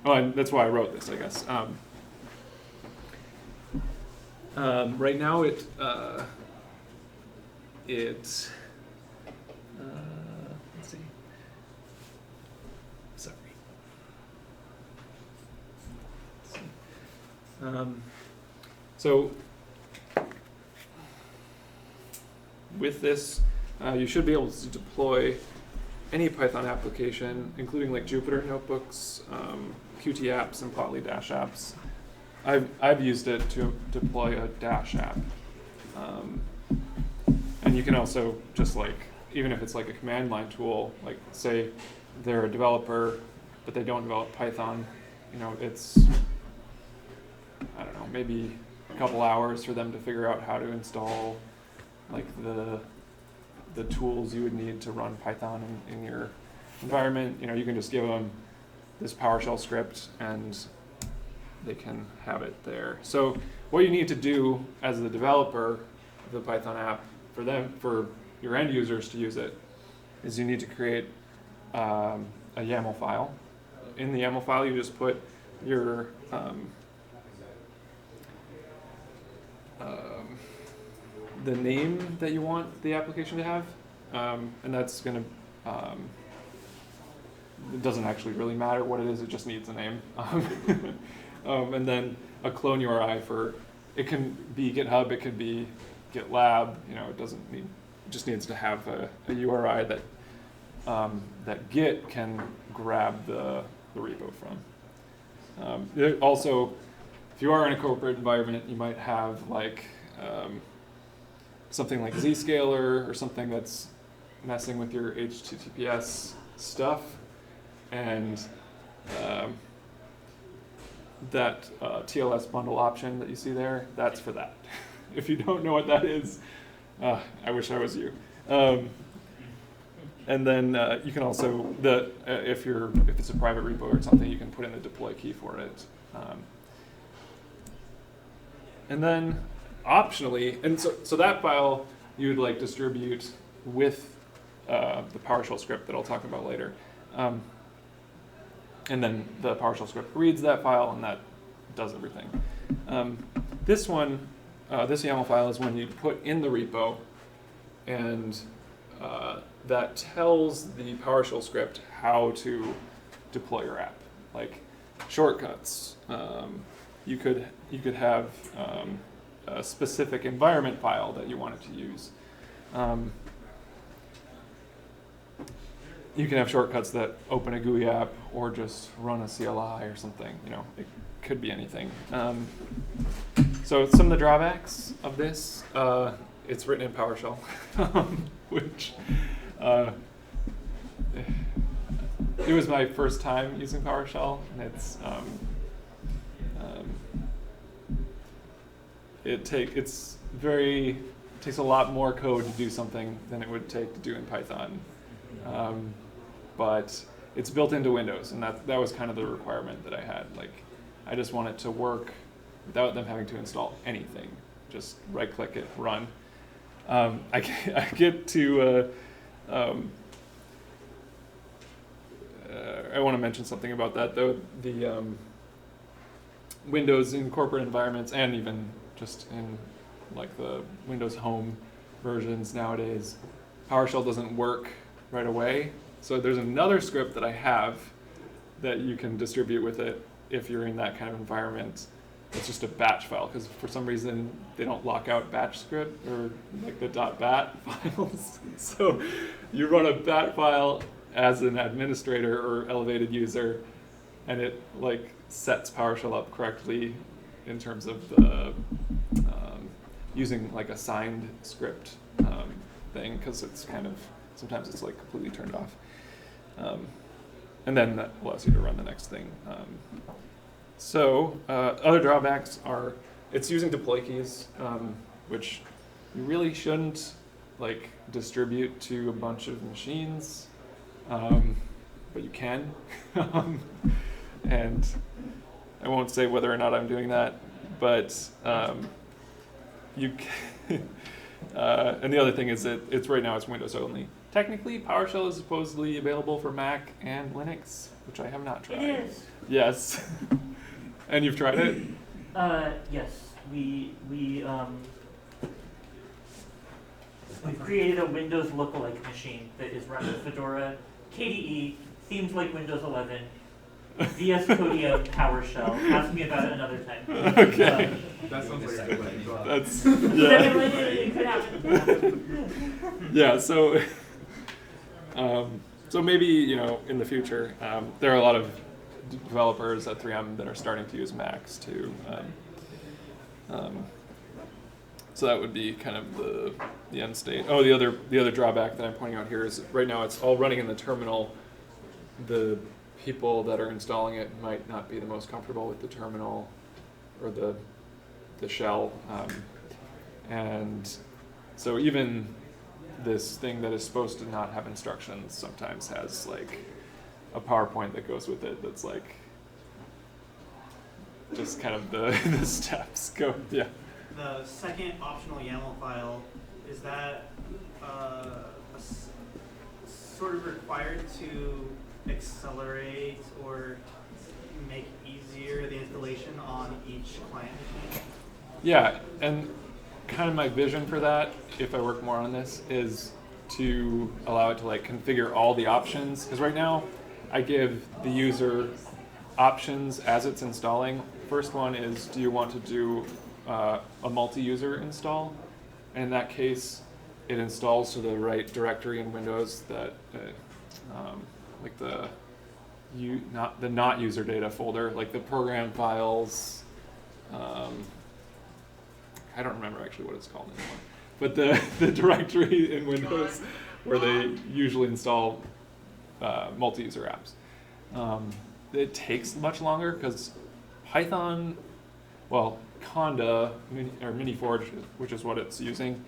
And that's why I wrote this, I guess. Right now, let's see. Sorry. So with this, you should be able to deploy any Python application, including like Jupyter notebooks, Qt apps, and Plotly Dash apps. I've used it to deploy a Dash app. And you can also just even if it's like a command line tool, like say they're a developer, but they don't develop Python, it's, I don't know, maybe a couple hours for them to figure out how to install like the tools you would need to run Python in your environment. You can just give them this PowerShell script and they can have it there. So what you need to do as the developer of the Python app for your end users to use it is you need to create a YAML file. In the YAML file, you just put your the name that you want the application to have, and that's going to, it doesn't actually really matter what it is, it just needs a name. And then a clone URI it can be GitHub, it can be GitLab, it doesn't need, it just needs to have a URI that Git can grab the repo from. Also, if you are in a corporate environment, you might have something like Zscaler or something that's messing with your HTTPS stuff, and that TLS bundle option that you see there, that's for that. If you don't know what that is, I wish I was you. And then you can also, if it's a private repo or something, you can put in the deploy key for it. And then optionally, and so that file you would distribute with the PowerShell script that I'll talk about later. And then the PowerShell script reads that file, and that does everything. This one, this YAML file is one you put in the repo, and that tells the PowerShell script how to deploy your app, like shortcuts. You could have a specific environment file that you wanted to use. You can have shortcuts that open a GUI app or just run a CLI or something. You know, it could be anything. So some of the drawbacks of this, it's written in PowerShell, which it was my first time using PowerShell, and it takes a lot more code to do something than it would take to do in Python. But it's built into Windows, and that was kind of the requirement that I had. Like, I just want it to work without them having to install anything. Just right-click it, run. I get to. I want to mention something about that, though. The Windows in corporate environments, and even just in like the Windows Home versions nowadays, PowerShell doesn't work right away. So there's another script that I have that you can distribute with it if you're in that kind of environment. It's just a batch file, because for some reason they don't lock out batch script or like the .bat files. So you run a bat file as an administrator or elevated user, and it like sets PowerShell up correctly in terms of the using like a signed script thing, because it's kind of sometimes it's like completely turned off. And then that allows you to run the next thing. So other drawbacks are it's using deploy keys, which you really shouldn't like distribute to a bunch of machines, but you can. And I won't say whether or not I'm doing that, but you can. And the other thing is that it's right now it's Windows only. Technically, PowerShell is supposedly available for Mac and Linux, which I have not tried. It is. Yes. And you've tried it? Yes. We've created a Windows lookalike machine that is run with Fedora, KDE, themes like Windows 11, VS Codium, PowerShell. Ask me about it another time. Okay. That sounds like a good idea. That's It could happen. yeah. So so maybe in the future there are a lot of developers at 3M that are starting to use Macs too. So that would be kind of the end state. Oh, the other drawback that I'm pointing out here is right now it's all running in the terminal. The people that are installing it might not be the most comfortable with the terminal or the shell, and so even this thing that is supposed to not have instructions sometimes has like a PowerPoint that goes with it that's like just kind of the steps go. Yeah. The second optional YAML file, is that sort of required to accelerate or make easier the installation on each client machine? Yeah, and kind of my vision for that, if I work more on this, is to allow it to like configure all the options. Because right now, I give the user options as it's installing. First one is, do you want to do a multi-user install? And in that case, it installs to the right directory in Windows that, like the not user data folder, like the program files. I don't remember actually what it's called anymore, but the directory in Windows where they usually install multi-user apps. It takes much longer because Python, well, Conda or MiniForge, which is what it's using,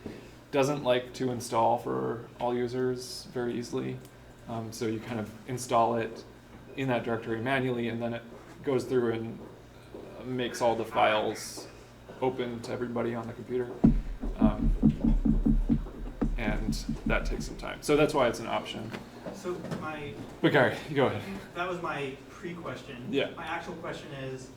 doesn't like to install for all users very easily. So you kind of install it in that directory manually, and then it goes through and makes all the files open to everybody on the computer. And that takes some time. So that's why it's an option. So But Gary, you go ahead. that was my pre-question. Yeah. My actual question is,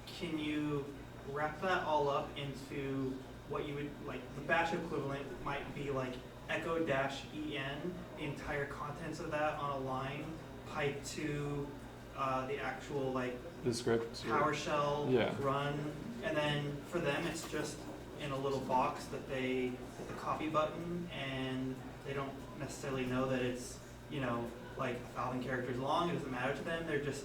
can you wrap that all up into what you would, like, the bash equivalent might be like echo-en, the entire contents of that on a line, piped to the actual, like, The script. PowerShell Yeah. run, and then for them it's just in a little box that they hit the copy button, and they don't necessarily know that it's, you know, like 1,000 characters long. It doesn't matter to them. They're just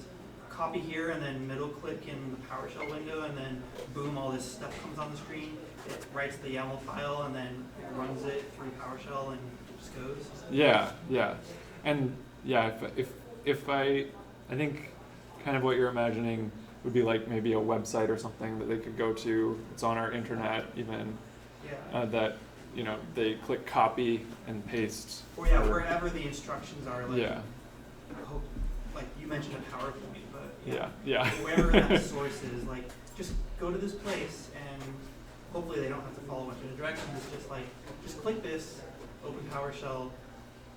copy here and then middle click in the PowerShell window, and then boom, all this stuff comes on the screen. It writes the YAML file and then runs it through PowerShell and just goes. Yeah, yeah, and yeah, if I think kind of what you're imagining would be like maybe a website or something that they could go to. It's on our internet even. Yeah. That they click copy and paste. Or yeah, wherever the instructions are. Like, Yeah. Like you mentioned a PowerPoint, but Yeah. wherever that source is, like just go to this place, and hopefully they don't have to follow a bunch of directions. It's just like just click this, open PowerShell,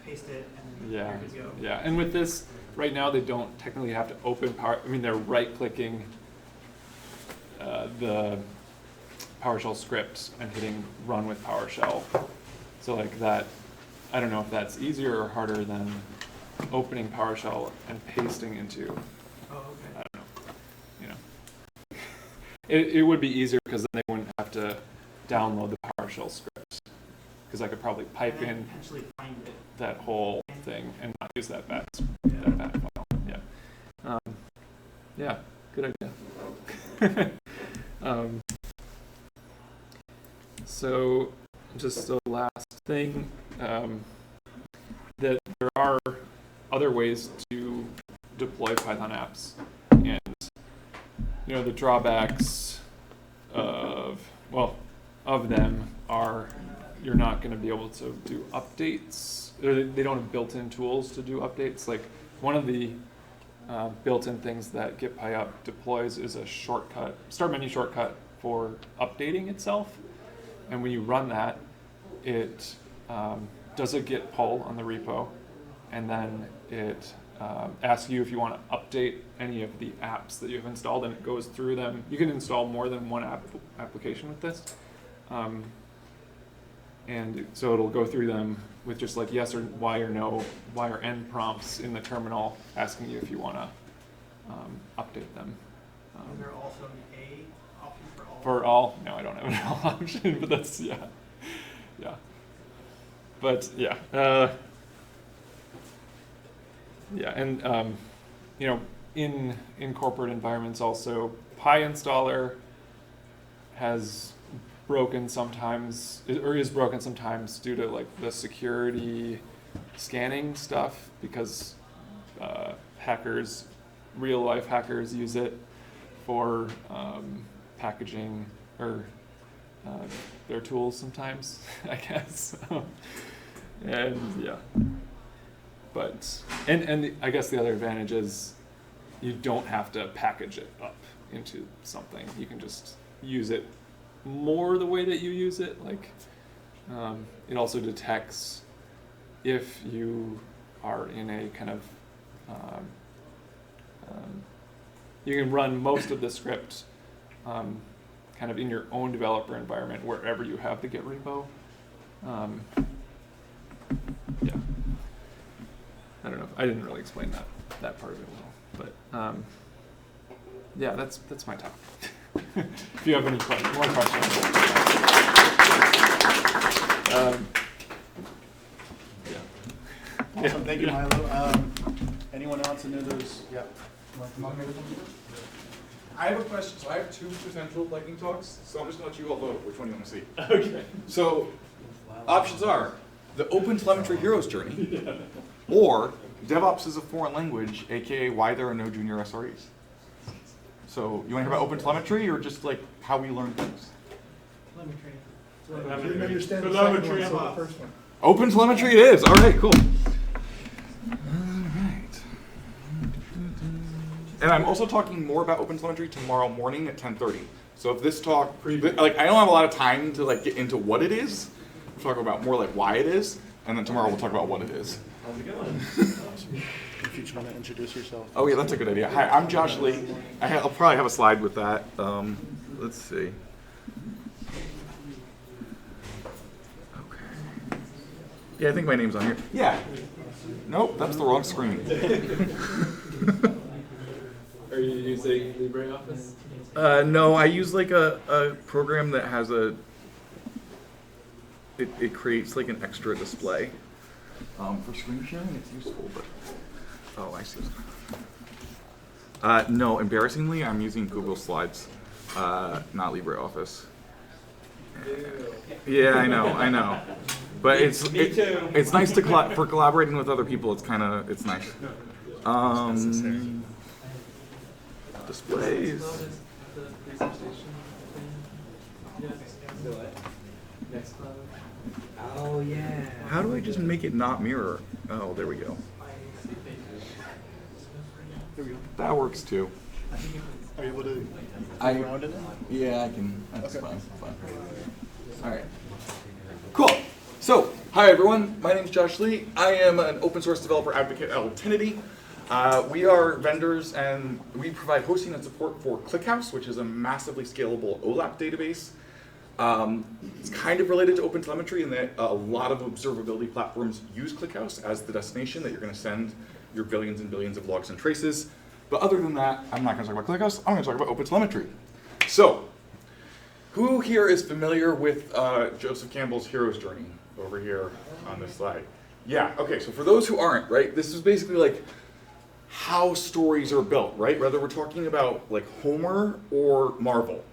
paste it, and Yeah, you're good to go. yeah, and with this, right now they don't technically have to open they're right-clicking the PowerShell script and hitting run with PowerShell. So like that, I don't know if that's easier or harder than opening PowerShell and pasting into, Oh, okay. I don't know, It would be easier because then they wouldn't have to download the PowerShell script, because I could probably pipe And then in potentially find it. that whole thing and not use that bad Yeah. file. Yeah. Yeah, good idea. So just the last thing, that there are other ways to deploy Python apps, and the drawbacks of them are you're not going to be able to do updates. They don't have built-in tools to do updates. Like one of the built-in things that GitPyUp deploys is a shortcut, start menu shortcut for updating itself. And when you run that, it does a git pull on the repo, and then it asks you if you want to update any of the apps that you've installed, and it goes through them. You can install more than one application with this. And so it'll go through them with just like yes or Y or no, Y or N prompts in the terminal, asking you if you want to update them. Is there also an A option for all? For all? No, I don't have an all option, but that's, yeah. But yeah. And in corporate environments also, PyInstaller has broken sometimes, or is broken sometimes due to like the security scanning stuff, because hackers, real life hackers, use it for packaging or their tools sometimes, I guess. And yeah, but I guess the other advantage is you don't have to package it up into something. You can just use it more the way that you use it. Like it also detects if you are in a kind of you can run most of the script kind of in your own developer environment wherever you have the Git repo. Yeah, I don't know. I didn't really explain that part of it well, but yeah, that's my talk. If you have any more questions. Yeah. Awesome, thank you, Milo. Anyone else in there? Yeah. I have a question. So I have two potential lightning talks, so I'm just gonna let you all vote which one you want to see. Okay. So options are the Open Telemetry Heroes Journey, or DevOps is a foreign language, aka why there are no junior SREs. So you want to hear about Open Telemetry, or just like how we learn things? Telemetry. I didn't understand the second one, so the first one. Open Telemetry it is. All right, cool. And I'm also talking more about OpenTelemetry tomorrow morning at 10:30. So if this talk, like I don't have a lot of time to like get into what it is. We'll talk about more like why it is, and then tomorrow we'll talk about what it is. How's it going? If you just want to introduce yourself. Oh yeah, that's a good idea. Hi, I'm Josh Lee. I'll probably have a slide with that. Let's see. Okay. Yeah, I think my name's on here. Yeah. Nope, that's the wrong screen. Are you using LibreOffice? No, I use like a program that has it creates like an extra display. For screen sharing, it's useful, but oh, I see. No, embarrassingly, I'm using Google Slides, not LibreOffice. Yeah, I know. But it's nice to for collaborating with other people. It's nice. Displays. Oh, yeah. How do I just make it not mirror? Oh, there we go. There we go. That works too. Are you able to I- move around in it? Yeah, I can. That's Okay. fine. All right. Cool. So, hi everyone. My name is Josh Lee. I am an open source developer advocate at Altinity. We are vendors and we provide hosting and support for ClickHouse, which is a massively scalable OLAP database. It's kind of related to OpenTelemetry in that a lot of observability platforms use ClickHouse as the destination that you're going to send your billions and billions of logs and traces. But other than that, I'm not going to talk about ClickHouse. I'm going to talk about OpenTelemetry. So, who here is familiar with Joseph Campbell's hero's journey over here on this slide? Yeah, okay, so for those who aren't, right, this is basically like how stories are built, right? Whether we're talking about like Homer or Marvel.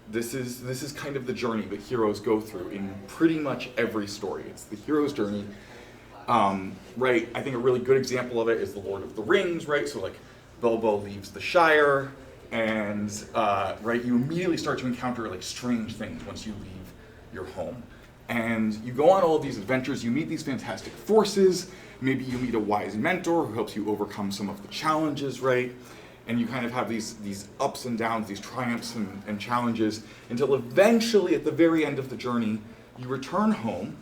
This is kind of the journey that heroes go through in pretty much every story. It's the hero's journey, right? I think a really good example of it is the Lord of the Rings, right? So like Bilbo leaves the Shire, and right, you immediately start to encounter like strange things once you leave your home, and you go on all of these adventures. You meet these fantastic forces. Maybe you meet a wise mentor who helps you overcome some of the challenges, right? And you kind of have these ups and downs, these triumphs and challenges, until eventually at the very end of the journey, you return home,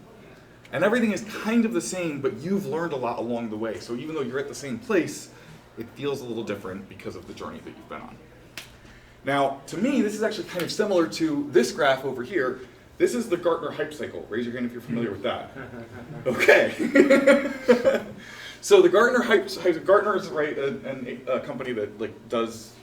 and everything is kind of the same, but you've learned a lot along the way. So even though you're at the same place, it feels a little different because of the journey that you've been on. Now, to me, this is actually kind of similar to this graph over here. This is the Gartner hype cycle. Raise your hand if you're familiar with that. Okay. So the Gartner is right a company that like does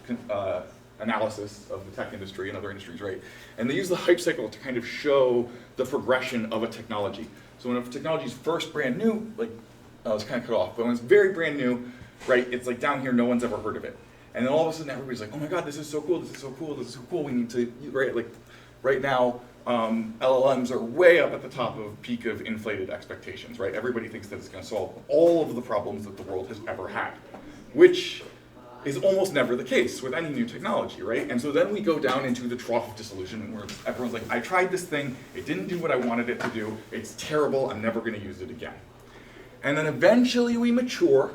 analysis of the tech industry and other industries, right? And they use the hype cycle to kind of show the progression of a technology. So when a technology is first brand new, like it's kind of cut off, but when it's very brand new, right? It's like down here, no one's ever heard of it, and then all of a sudden everybody's like, oh my god, this is so cool, this is so cool, this is so cool. We need to right now. LLMs are way up at the top of peak of inflated expectations, right? Everybody thinks that it's going to solve all of the problems that the world has ever had, which is almost never the case with any new technology, right? And so then we go down into the trough of disillusionment where everyone's like, I tried this thing, it didn't do what I wanted it to do, it's terrible, I'm never going to use it again. And then eventually we mature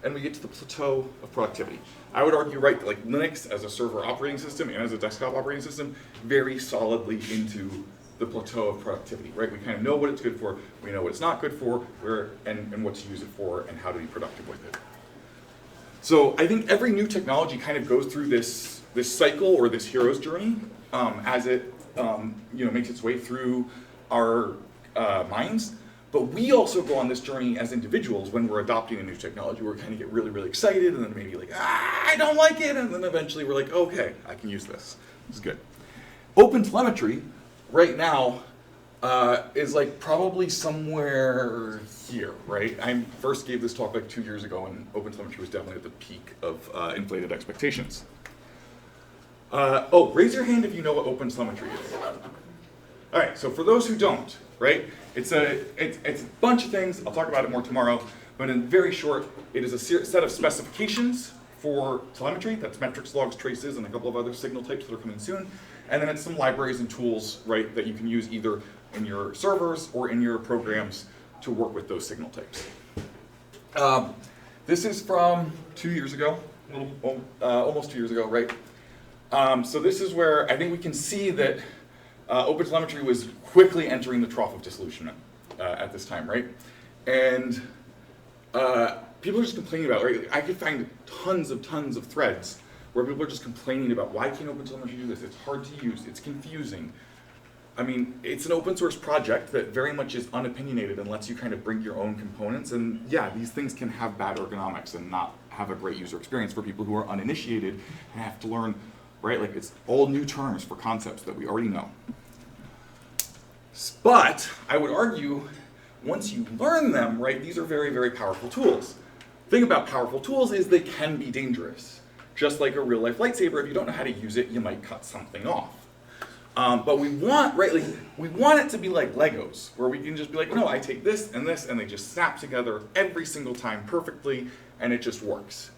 and we get to the plateau of productivity. I would argue, right, that like Linux as a server operating system and as a desktop operating system very solidly into the plateau of productivity, right? We kind of know what it's good for, we know what it's not good for, and what to use it for, and how to be productive with it. So I think every new technology kind of goes through this cycle or this hero's journey as it makes its way through our minds. But we also go on this journey as individuals when we're adopting a new technology. We kind of get really, really excited, and then maybe like, I don't like it, and then eventually we're like, okay, I can use this. This is good. OpenTelemetry right now is like probably somewhere here, right? I first gave this talk like 2 years ago, and OpenTelemetry was definitely at the peak of inflated expectations. Raise your hand if you know what OpenTelemetry is. All right, so for those who don't, right? It's a bunch of things. I'll talk about it more tomorrow. But in very short, it is a set of specifications for telemetry. That's metrics, logs, traces, and a couple of other signal types that are coming soon. And then it's some libraries and tools, right, that you can use either in your servers or in your programs to work with those signal types. This is from 2 years ago, almost 2 years ago, right? So this is where I think we can see that OpenTelemetry was quickly entering the trough of disillusionment at this time, right? And people are just complaining about, right? I could find tons of threads where people are just complaining about why can't OpenTelemetry do this? It's hard to use, it's confusing. I mean, it's an open source project that very much is unopinionated and lets you kind of bring your own components. And yeah, these things can have bad ergonomics and not have a great user experience for people who are uninitiated and have to learn, right? Like it's all new terms for concepts that we already know. But I would argue, once you learn them, right, these are very powerful tools. The thing about powerful tools is they can be dangerous. Just like a real life lightsaber, if you don't know how to use it, you might cut something off. But we want, right, like, we want it to be like Legos, where we can just be like, no, I take this, and they just snap together every single time perfectly, and it just works.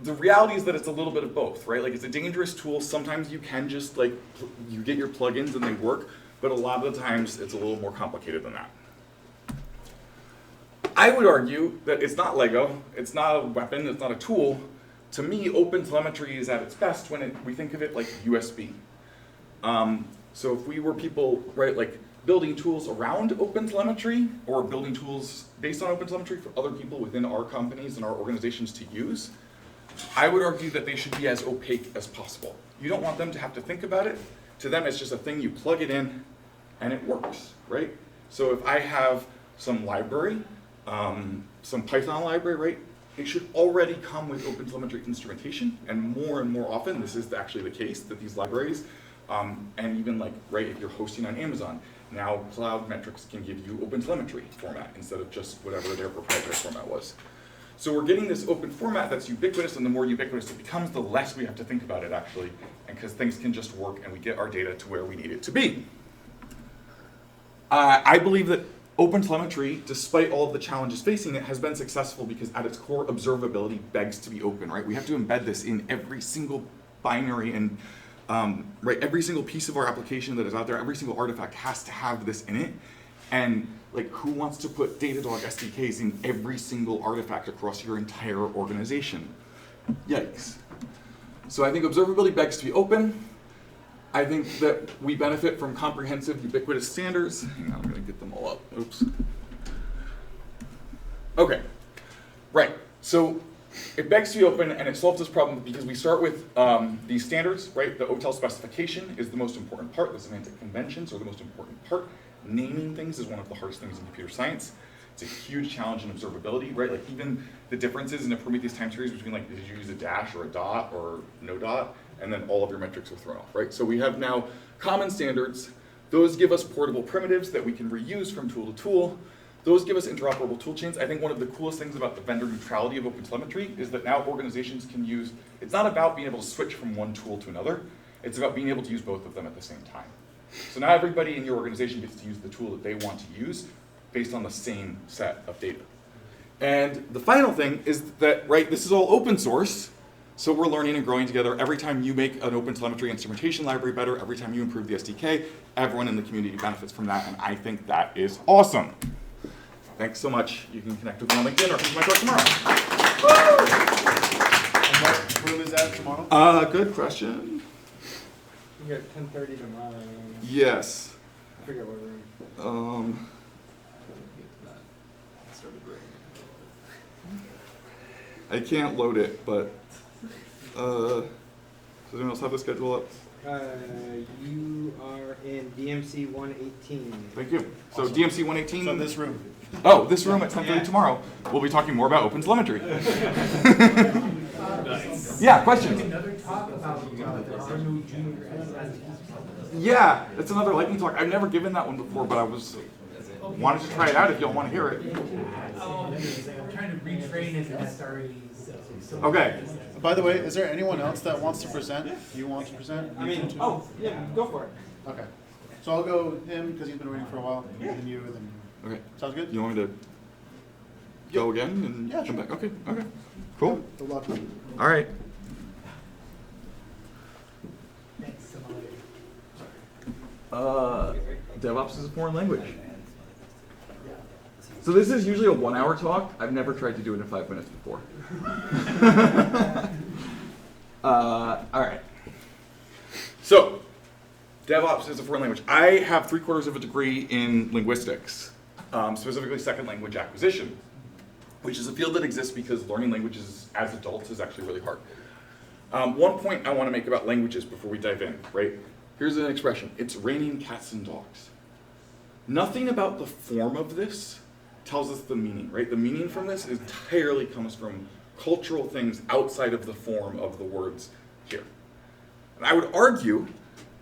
The reality is that it's a little bit of both, right? Like, it's a dangerous tool. Sometimes you can just, like, you get your plugins and they work, but a lot of the times it's a little more complicated than that. I would argue that it's not Lego, it's not a weapon, it's not a tool. To me, OpenTelemetry is at its best when we think of it like USB. So if we were people, right, like building tools around OpenTelemetry or building tools based on OpenTelemetry for other people within our companies and our organizations to use, I would argue that they should be as opaque as possible. You don't want them to have to think about it. To them, it's just a thing, you plug it in and it works, right? So if I have some library, some Python library, right? It should already come with OpenTelemetry instrumentation, and more often, this is actually the case, that these libraries, and even like, right, if you're hosting on Amazon, now Cloud Metrics can give you OpenTelemetry format instead of just whatever their proprietary format was. So we're getting this open format that's ubiquitous, and the more ubiquitous it becomes, the less we have to think about it actually, and because things can just work and we get our data to where we need it to be. I believe that OpenTelemetry, despite all of the challenges facing it, has been successful because at its core, observability begs to be open, right? We have to embed this in every single binary and right, every single piece of our application that is out there, every single artifact has to have this in it. And like, who wants to put Datadog SDKs in every single artifact across your entire organization? Yikes. So I think observability begs to be open. I think that we benefit from comprehensive, ubiquitous standards. Hang on, I'm gonna get them all up. Oops. Okay, right. So it begs to be open, and it solves this problem because we start with these standards, right? The OTel specification is the most important part. The semantic conventions are the most important part. Naming things is one of the hardest things in computer science. It's a huge challenge in observability, right? Like even the differences in a Prometheus time series between like, did you use a dash or a dot or no dot? And then all of your metrics are thrown off, right? So we have now common standards. Those give us portable primitives that we can reuse from tool to tool. Those give us interoperable tool chains. I think one of the coolest things about the vendor neutrality of OpenTelemetry is that now organizations can use, it's not about being able to switch from one tool to another, it's about being able to use both of them at the same time. So now everybody in your organization gets to use the tool that they want to use based on the same set of data. And the final thing is that, right, this is all open source, so we're learning and growing together. Every time you make an OpenTelemetry instrumentation library better, every time you improve the SDK, everyone in the community benefits from that, and I think that is awesome. Thanks so much. You can connect with me on LinkedIn or come to my talk tomorrow. And what room is that tomorrow? Good question. You're at 10:30 tomorrow. Yes. I forget what room. I can't load it, but does anyone else have the schedule up? You are in DMC 118. Thank you. So Awesome. DMC 118. So this room. Oh, this room at 10:30 tomorrow. We'll be talking more about OpenTelemetry. Yeah, questions? Another talk about our new junior. Yeah, it's another lightning talk. I've never given that one before, but I wanted to try it out if y'all want to hear it. I'm trying to retrain into SREs. Okay. By the way, is there anyone else that wants to present? You want to present? I mean, oh, yeah, go for it. Okay. So I'll go him because he's been waiting for a while. Yeah. And you, and then. Okay. Sounds good? You want me to go again and Yeah, come sure. back? Okay. Okay. Cool. Good luck. All right. DevOps is a foreign language. So this is usually a 1 hour talk. I've never tried to do it in 5 minutes before. All right. So, DevOps is a foreign language. I have 3/4 of a degree in linguistics, specifically second language acquisition. which is a field that exists because learning languages as adults is actually really hard. One point I want to make about languages before we dive in, right? Here's an expression, it's raining cats and dogs. Nothing about the form of this tells us the meaning, right? The meaning from this entirely comes from cultural things outside of the form of the words here. And I would argue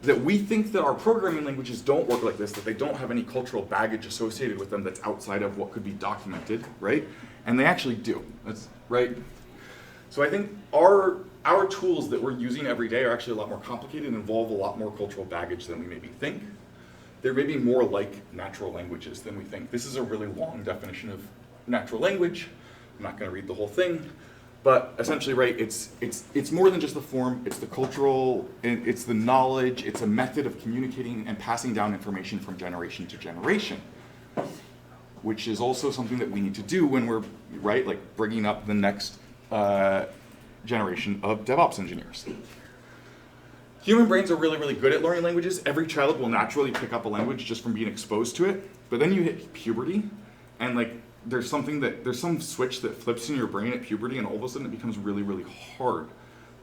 that we think that our programming languages don't work like this, that they don't have any cultural baggage associated with them that's outside of what could be documented, right? And they actually do, that's right. So I think our tools that we're using every day are actually a lot more complicated and involve a lot more cultural baggage than we maybe think. They're maybe more like natural languages than we think. This is a really long definition of natural language. I'm not gonna read the whole thing, but essentially, right, it's more than just the form, it's the cultural, it's the knowledge, it's a method of communicating and passing down information from generation to generation, which is also something that we need to do when we're, right, like bringing up the next generation of DevOps engineers. Human brains are really, really good at learning languages. Every child will naturally pick up a language just from being exposed to it. But then you hit puberty, and like there's some switch that flips in your brain at puberty, and all of a sudden it becomes really, really hard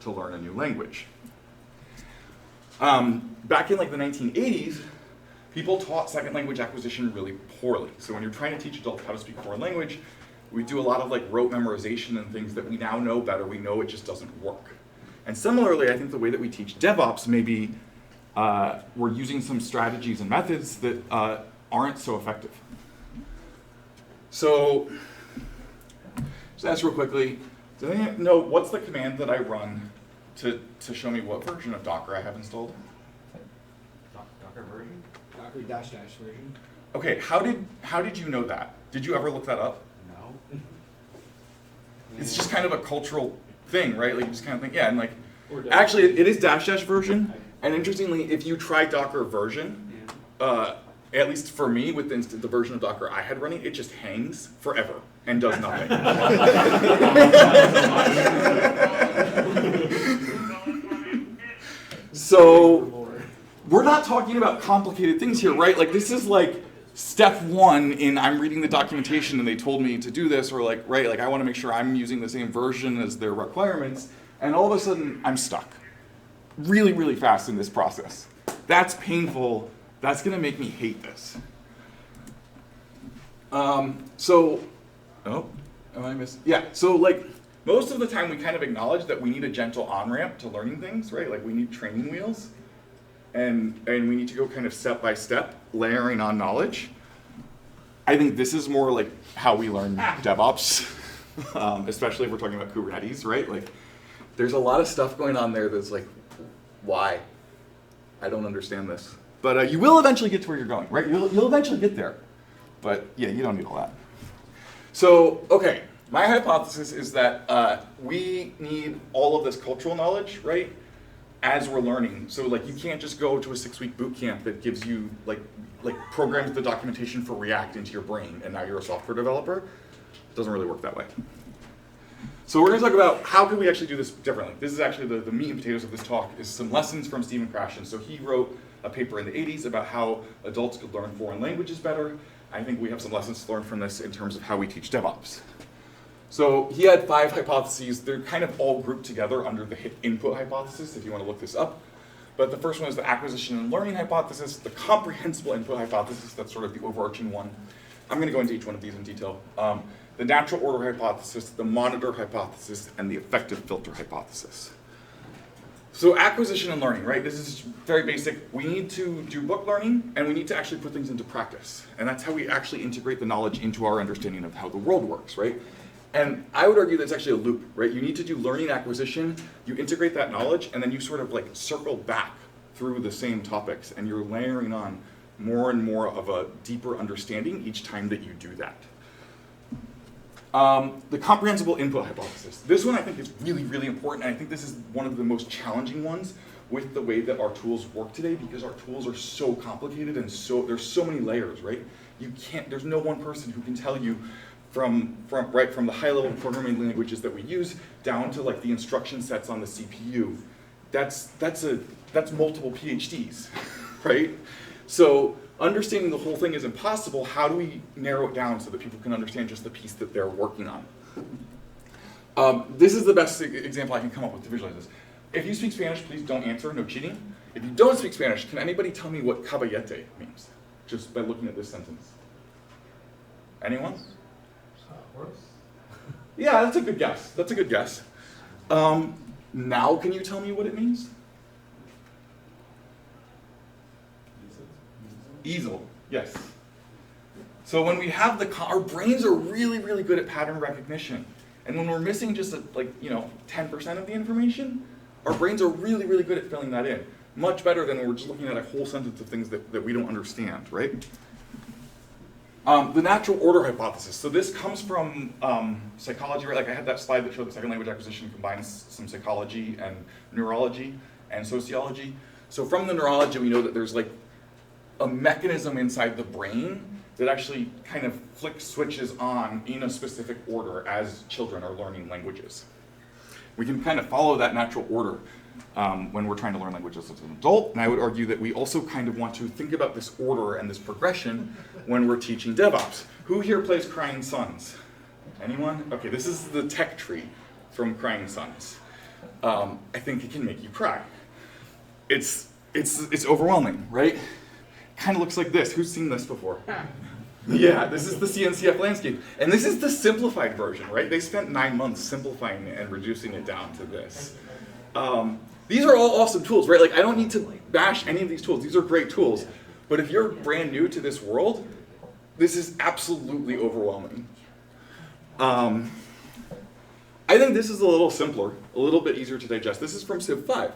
to learn a new language. Back in like the 1980s, people taught second language acquisition really poorly. So when you're trying to teach adults how to speak a foreign language, we do a lot of like rote memorization and things that we now know better. We know it just doesn't work. And similarly, I think the way that we teach DevOps, maybe we're using some strategies and methods that aren't so effective. So, just ask real quickly, do anyone know what's the command that I run to show me what version of Docker I have installed? Docker version? Docker -- version? Okay, how did you know that? Did you ever look that up? No. It's just kind of a cultural thing, right? Like you just kind of think, yeah, and like, actually it is -- version, and interestingly, if you try Docker version, at least for me, with the version of Docker I had running, it just hangs forever and does nothing. So, we're not talking about complicated things here, right? Like this is like step one in I'm reading the documentation and they told me to do this, or like, right, like I want to make sure I'm using the same version as their requirements, and all of a sudden I'm stuck really, really fast in this process. That's painful. That's gonna make me hate this. So like most of the time we kind of acknowledge that we need a gentle on-ramp to learning things, right? Like we need training wheels. And we need to go kind of step by step, layering on knowledge. I think this is more like how we learn DevOps, especially if we're talking about Kubernetes, right? Like, there's a lot of stuff going on there that's like, why? I don't understand this. But you will eventually get to where you're going, right? You'll eventually get there. But yeah, you don't need all that. So, okay, my hypothesis is that we need all of this cultural knowledge, right? As we're learning. So like you can't just go to a 6-week boot camp that gives you like programs the documentation for React into your brain and now you're a software developer. It doesn't really work that way. So we're gonna talk about how can we actually do this differently. This is actually the meat and potatoes of this talk, is some lessons from Stephen Krashen. So he wrote a paper in the 80s about how adults could learn foreign languages better. I think we have some lessons to learn from this in terms of how we teach DevOps. So he had 5 hypotheses. They're kind of all grouped together under the input hypothesis, if you want to look this up. But the first one is the acquisition and learning hypothesis, the comprehensible input hypothesis, that's sort of the overarching one. I'm going to go into each one of these in detail. The natural order hypothesis, the monitor hypothesis, and the effective filter hypothesis. So acquisition and learning, right? This is very basic. We need to do book learning, and we need to actually put things into practice. And that's how we actually integrate the knowledge into our understanding of how the world works, right? And I would argue that's actually a loop, right? You need to do learning acquisition, you integrate that knowledge, and then you sort of like circle back through the same topics, and you're layering on more and more of a deeper understanding each time that you do that. The comprehensible input hypothesis. This one I think is really, really important, and I think this is one of the most challenging ones with the way that our tools work today, because our tools are so complicated and there's so many layers, right? There's no one person who can tell you from the high-level programming languages that we use down to like the instruction sets on the CPU. That's multiple PhDs, right? So understanding the whole thing is impossible. How do we narrow it down so that people can understand just the piece that they're working on? This is the best example I can come up with to visualize this. If you speak Spanish, please don't answer, no cheating. If you don't speak Spanish, can anybody tell me what caballete means? Just by looking at this sentence. Anyone? Yeah, that's a good guess. That's a good guess. Now can you tell me what it means? Easel, yes. So when we have our brains are really, really good at pattern recognition. And when we're missing just 10% of the information, our brains are really, really good at filling that in. Much better than when we're just looking at a whole sentence of things that we don't understand, right? The natural order hypothesis. So this comes from psychology, right? Like I had that slide that showed the second language acquisition combines some psychology and neurology and sociology. So from the neurology, we know that there's like a mechanism inside the brain that actually kind of flicks switches on in a specific order as children are learning languages. We can kind of follow that natural order when we're trying to learn languages as an adult, and I would argue that we also kind of want to think about this order and this progression when we're teaching DevOps. Who here plays Crying Sons? Anyone? Okay, this is the tech tree from Crying Sons. I think it can make you cry. It's overwhelming, right? Kind of looks like this. Who's seen this before? Yeah, this is the CNCF landscape. And this is the simplified version, right? They spent 9 months simplifying it and reducing it down to this. These are all awesome tools, right? Like I don't need to bash any of these tools. These are great tools. But if you're brand new to this world, this is absolutely overwhelming. I think this is a little simpler, a little bit easier to digest. This is from Civ 5.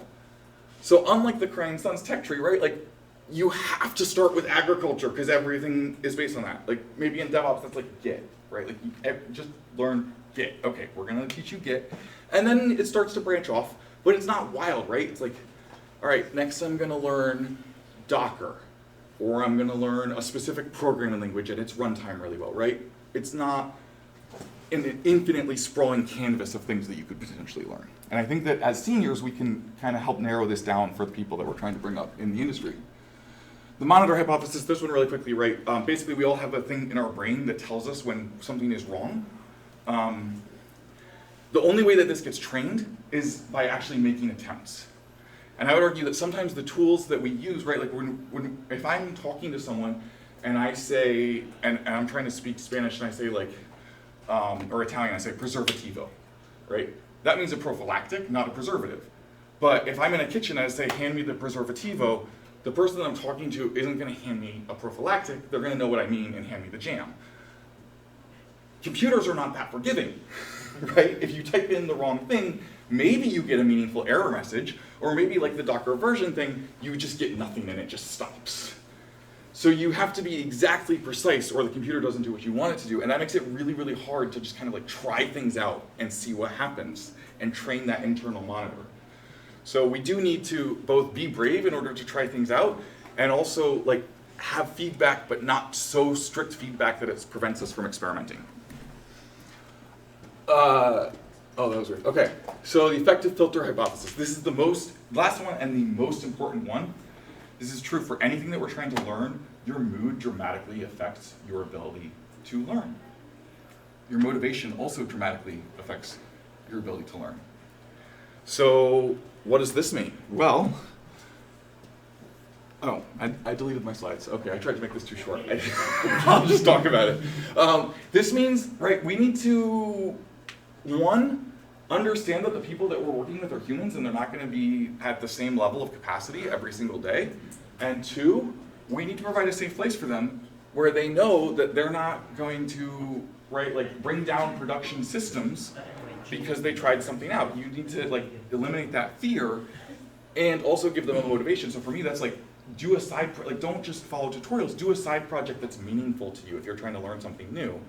So unlike the Crying Sons tech tree, right? Like you have to start with agriculture because everything is based on that. Like maybe in DevOps, that's like Git, right? Like you just learn Git. Okay, we're gonna teach you Git. And then it starts to branch off, but it's not wild, right? It's like, all right, next I'm gonna learn Docker, or I'm gonna learn a specific programming language and its runtime really well, right? It's not an infinitely sprawling canvas of things that you could potentially learn. And I think that as seniors, we can kind of help narrow this down for the people that we're trying to bring up in the industry. The monitor hypothesis, this one really quickly, right? Basically, we all have a thing in our brain that tells us when something is wrong. The only way that this gets trained is by actually making attempts. And I would argue that sometimes the tools that we use, right, like if I'm talking to someone and I say, and I'm trying to speak Spanish and I say like, or Italian, I say preservativo, right? That means a prophylactic, not a preservative. But if I'm in a kitchen and I say, hand me the preservativo, the person that I'm talking to isn't gonna hand me a prophylactic, they're gonna know what I mean and hand me the jam. Computers are not that forgiving, right? If you type in the wrong thing, maybe you get a meaningful error message, or maybe like the Docker version thing, you just get nothing and it just stops. So you have to be exactly precise or the computer doesn't do what you want it to do, and that makes it really, really hard to just kind of like try things out and see what happens and train that internal monitor. So we do need to both be brave in order to try things out and also like have feedback, but not so strict feedback that it prevents us from experimenting. Oh, that was weird. Okay, so the effective filter hypothesis. This is the last one and the most important one. This is true for anything that we're trying to learn. Your mood dramatically affects your ability to learn. Your motivation also dramatically affects your ability to learn. So what does this mean? Well, oh, I deleted my slides. Okay, I tried to make this too short. I'll just talk about it. This means, right, we need to, one, understand that the people that we're working with are humans and they're not going to be at the same level of capacity every single day. And two, we need to provide a safe place for them where they know that they're not going to, right, like bring down production systems because they tried something out. You need to like eliminate that fear and also give them a motivation. So for me, that's like do a side, don't just follow tutorials, do a side project that's meaningful to you if you're trying to learn something new.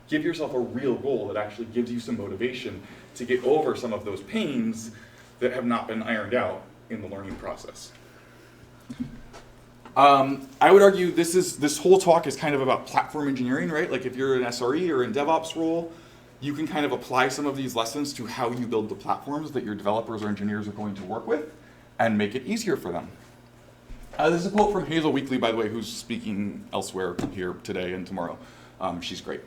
Give yourself a real goal that actually gives you some motivation to get over some of those pains that have not been ironed out in the learning process. I would argue this whole talk is kind of about platform engineering, right? Like if you're an SRE or in DevOps role, you can kind of apply some of these lessons to how you build the platforms that your developers or engineers are going to work with and make it easier for them. This is a quote from Hazel Weekly, by the way, who's speaking elsewhere here today and tomorrow. She's great.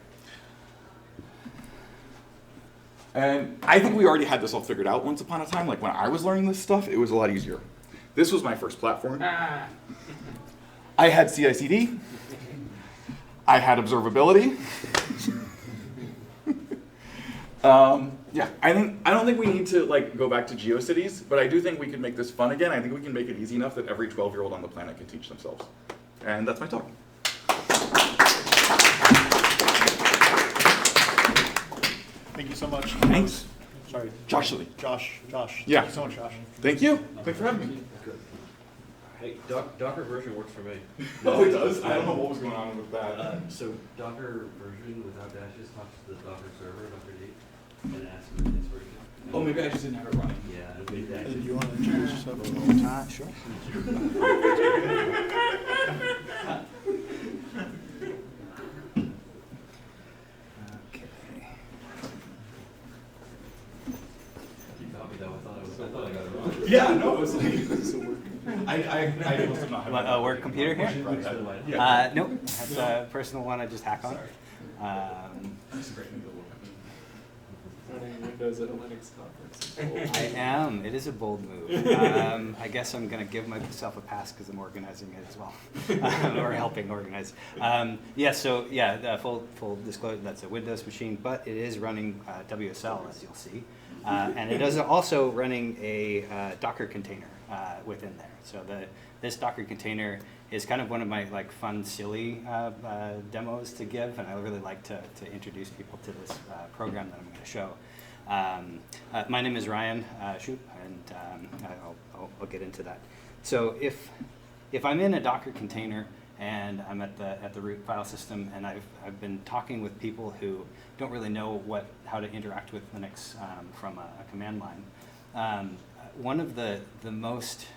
And I think we already had this all figured out once upon a time. Like when I was learning this stuff, it was a lot easier. This was my first platform. I had CI/CD. I had observability. Yeah, I don't think we need to like go back to GeoCities, but I do think we can make this fun again. I think we can make it easy enough that every 12-year-old on the planet can teach themselves. And that's my talk. Thank you so much. Thanks. Sorry. Josh Lee. Josh. Yeah. Thank you so much, Josh. Thank you. Thanks for having me. Hey, Docker version works for me. Oh, it does? I don't know what was going on with that. So Docker version without dashes talks to the Docker server, Docker D, and asks for its version. Oh, maybe I just didn't have it running. Yeah, it'll be that. Do you want to introduce yourself? Sure. You got me though. I thought I got it wrong. Yeah, no, it's like, I must have not had A work computer here? Yeah. Nope, that's a personal one I just hack on. That's a great new build. Running Windows at a Linux conference. I am. It is a bold move. I guess I'm going to give myself a pass because I'm organizing it as well, or helping organize. Full disclosure, that's a Windows machine, but it is running WSL, as you'll see. And it is also running a Docker container within there. So this Docker container is kind of one of my like fun, silly demos to give, and I really like to introduce people to this program that I'm going to show. My name is Ryan Shoup, and I'll get into that. So if I'm in a Docker container and I'm at the root file system, and I've been talking with people who don't really know how to interact with Linux from a command line. One of the most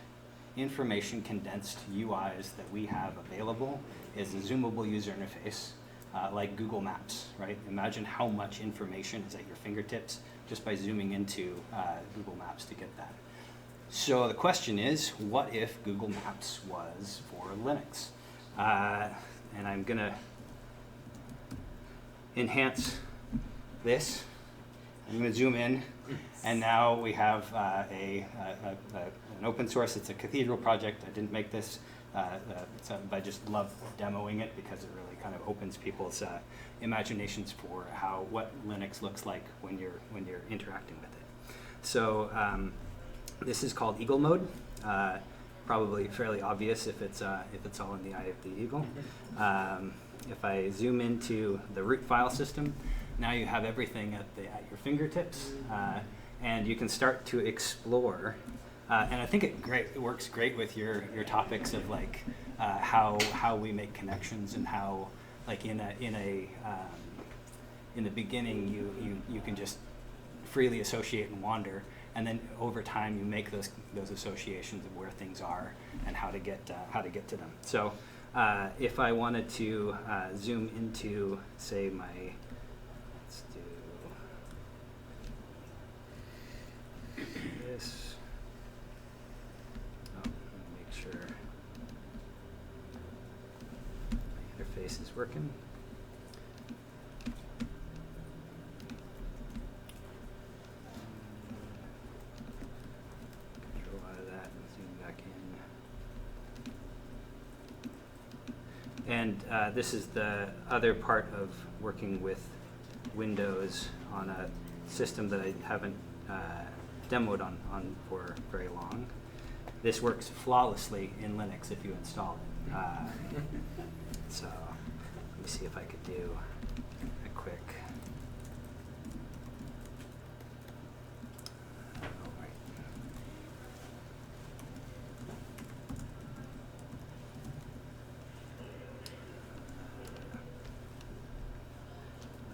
information condensed UIs that we have available is a zoomable user interface like Google Maps, right? Imagine how much information is at your fingertips just by zooming into Google Maps to get that. So the question is, what if Google Maps was for Linux? And I'm gonna enhance this. I'm gonna zoom in, and now we have an open source. It's a Cathedral project. I didn't make this, but I just love demoing it because it really kind of opens people's imaginations for what Linux looks like when you're interacting with it. So this is called Eagle mode. Probably fairly obvious if it's all in the eye of the eagle. If I zoom into the root file system, now you have everything at your fingertips, and you can start to explore. And I think it works great with your topics of like how we make connections, and how like in the beginning you can just freely associate and wander, and then over time you make those associations of where things are and how to get to them. So if I wanted to zoom into, say, let's do this. Oh, let me make sure my interface is working. Control out of that and zoom back in. And this is the other part of working with Windows on a system that I haven't demoed on for very long. This works flawlessly in Linux if you install it. So let me see if I could do a quick. All right.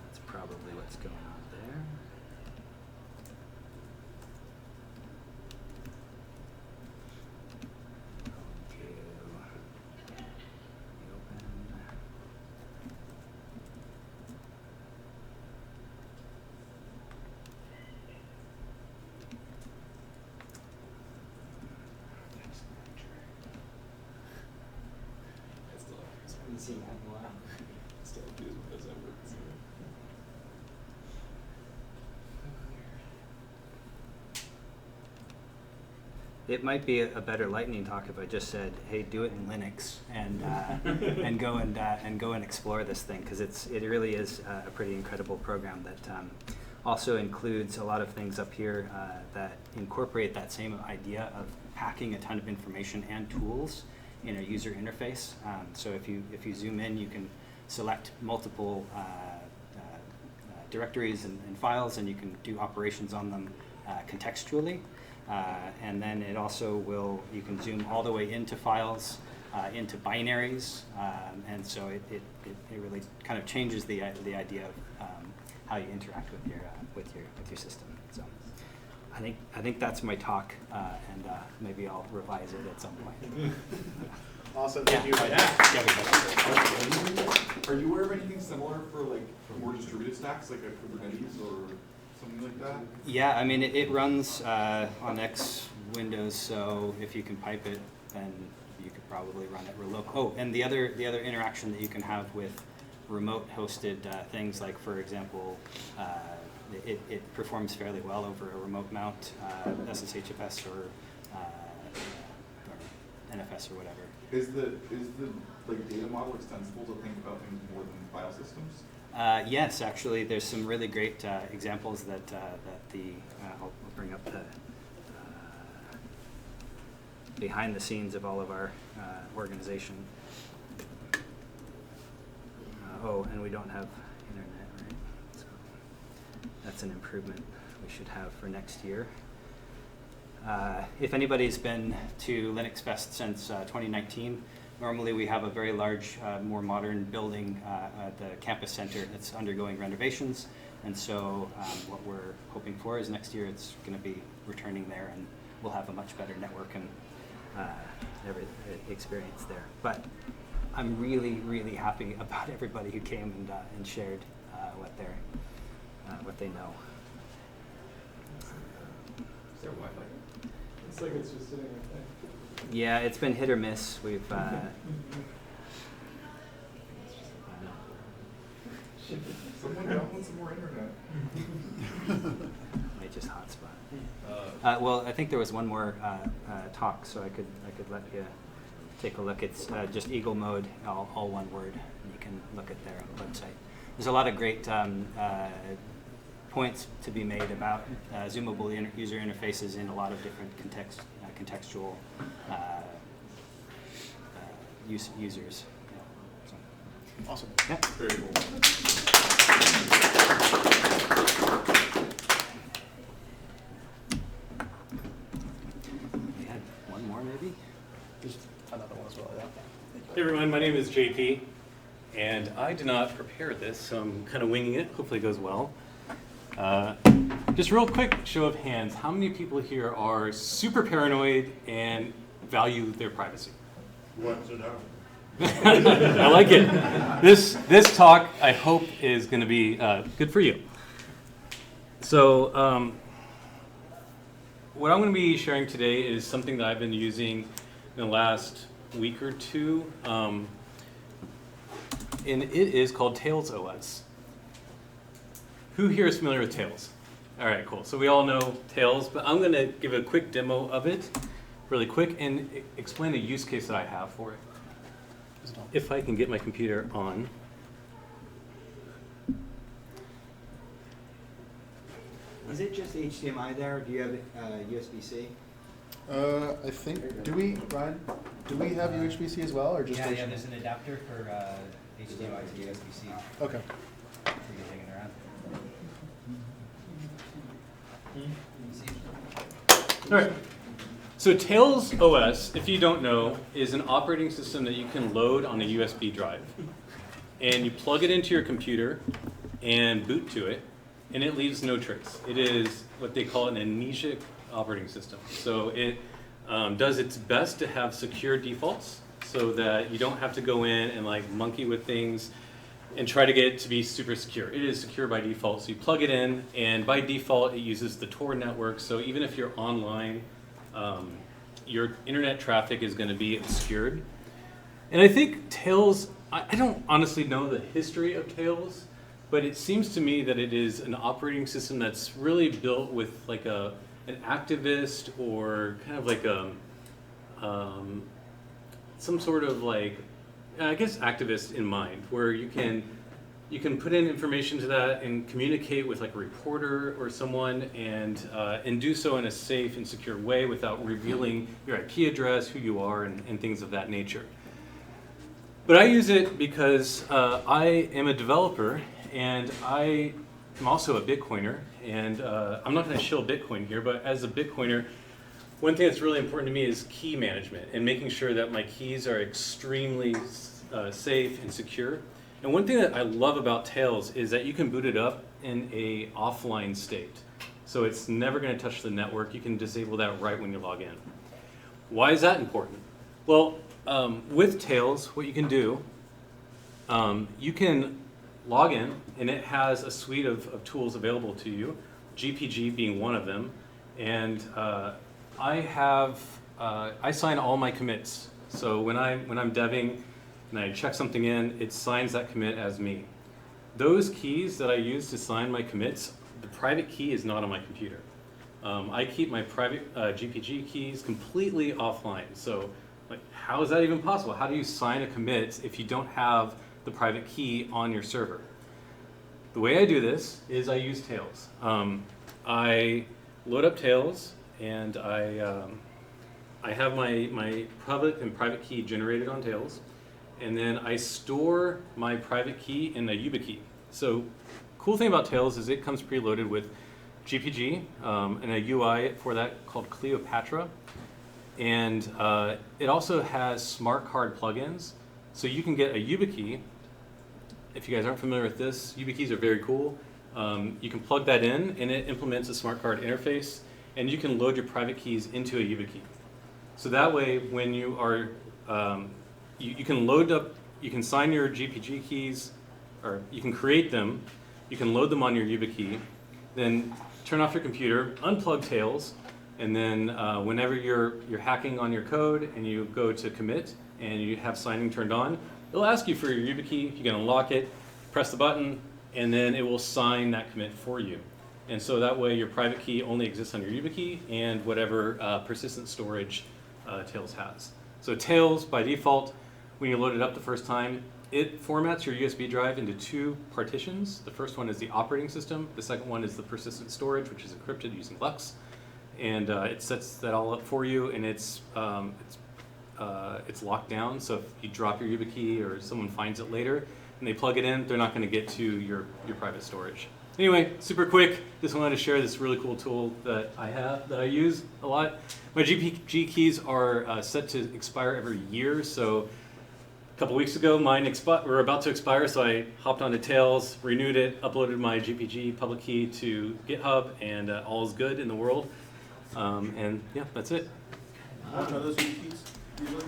That's probably what's going on there. haven't seen that in a while. Still use Windows over. It might be a better lightning talk if I just said, "Hey, do it in Linux," and go and explore this thing, because it really is a pretty incredible program that also includes a lot of things up here that incorporate that same idea of packing a ton of information and tools in a user interface. So if you zoom in, you can select multiple directories and files, and you can do operations on them contextually. And then it also you can zoom all the way into files, into binaries, and so it really kind of changes the idea of how you interact with your system. So I think that's my talk, and maybe I'll revise it at some point. Awesome, thank you. Are you aware of anything similar for like more distributed stacks, like a Kubernetes or something like that? Yeah, I mean it runs on X Windows, so if you can pipe it, then you could probably run it remote. Oh, and the other interaction that you can have with remote hosted things, like for example, it performs fairly well over a remote mount, SSHFS or NFS or whatever. Is the like data model extensible to think about things more than file systems? Yes, actually, there's some really great examples that I'll bring up the behind the scenes of all of our organization. Oh, and we don't have internet, right? So that's an improvement we should have for next year. If anybody's been to Linux Fest since 2019, normally we have a very large, more modern building at the campus center that's undergoing renovations. And so what we're hoping for is next year it's going to be returning there, and we'll have a much better network and every experience there. But I'm really, really happy about everybody who came and shared what they know. Is there Wi-Fi? It's like it's just sitting right there. Yeah, it's been hit or miss. We've Someone download some more internet. might just hotspot. Well, I think there was one more talk, so I could let you take a look. It's just Eagle Mode, all one word, and you can look at their website. There's a lot of great points to be made about zoomable user interfaces in a lot of different contextual users. Yeah. So. Awesome. Yeah. Very cool. We had one more, maybe? Just another one as well, yeah. Hey everyone, my name is JP, and I did not prepare this, so I'm kind of winging it. Hopefully it goes well. Just real quick show of hands, how many people here are super paranoid and value their privacy? What's it now? I like it. This talk, I hope, is going to be good for you. So what I'm going to be sharing today is something that I've been using in the last week or two, and it is called Tails OS. Who here is familiar with Tails? All right, cool. So we all know Tails, but I'm going to give a quick demo of it really quick and explain a use case that I have for it. If I can get my computer on. Is it just HDMI there, or do you have USB-C? I think, do we have USB-C as well, or just Yeah, HDMI? there's an adapter for HDMI to USB-C. Okay. So you're hanging around. All right. So Tails OS, if you don't know, is an operating system that you can load on a USB drive. And you plug it into your computer and boot to it, and it leaves no trace. It is what they call an amnesiac operating system. So it does its best to have secure defaults so that you don't have to go in and like monkey with things and try to get it to be super secure. It is secure by default. So you plug it in, and by default, it uses the Tor network. So even if you're online, your internet traffic is going to be obscured. And I think Tails, I don't honestly know the history of Tails, but it seems to me that it is an operating system that's really built with like an activist or kind of like some sort of like, I guess activist in mind, where you can put in information to that and communicate with like a reporter or someone and do so in a safe and secure way without revealing your IP address, who you are, and things of that nature. But I use it because I am a developer and I am also a Bitcoiner. And I'm not going to shill Bitcoin here, but as a Bitcoiner, one thing that's really important to me is key management and making sure that my keys are extremely safe and secure. And one thing that I love about Tails is that you can boot it up in a offline state. So it's never going to touch the network. You can disable that right when you log in. Why is that important? Well, with Tails, what you can do, you can log in, and it has a suite of tools available to you, GPG being one of them. And I sign all my commits. So when I'm deving and I check something in, it signs that commit as me. Those keys that I use to sign my commits, the private key is not on my computer. I keep my private GPG keys completely offline. So like, how is that even possible? How do you sign a commit if you don't have the private key on your server? The way I do this is I use Tails. I load up Tails, and I have my public and private key generated on Tails, and then I store my private key in a YubiKey. So cool thing about Tails is it comes preloaded with GPG and a UI for that called Cleopatra. And it also has smart card plugins. So you can get a YubiKey. If you guys aren't familiar with this, YubiKeys are very cool. You can plug that in, and it implements a smart card interface, and you can load your private keys into a YubiKey. So that way, when you are, you can load up, you can sign your GPG keys, or you can create them, you can load them on your YubiKey, then turn off your computer, unplug Tails, and then whenever you're hacking on your code and you go to commit and you have signing turned on, it'll ask you for your YubiKey. You can unlock it, press the button, and then it will sign that commit for you. And so that way your private key only exists on your YubiKey and whatever persistent storage Tails has. So Tails, by default, when you load it up the first time, it formats your USB drive into two partitions. The first one is the operating system. The second one is the persistent storage, which is encrypted using LUKS. And it sets that all up for you, and it's locked down. So if you drop your YubiKey or someone finds it later and they plug it in, they're not going to get to your private storage. Anyway, super quick. Just wanted to share this really cool tool that I use a lot. My GPG keys are set to expire every year. So a couple weeks ago, mine were about to expire, so I hopped onto Tails, renewed it, uploaded my GPG public key to GitHub, and all is good in the world. And yeah, that's it. How much are those keys?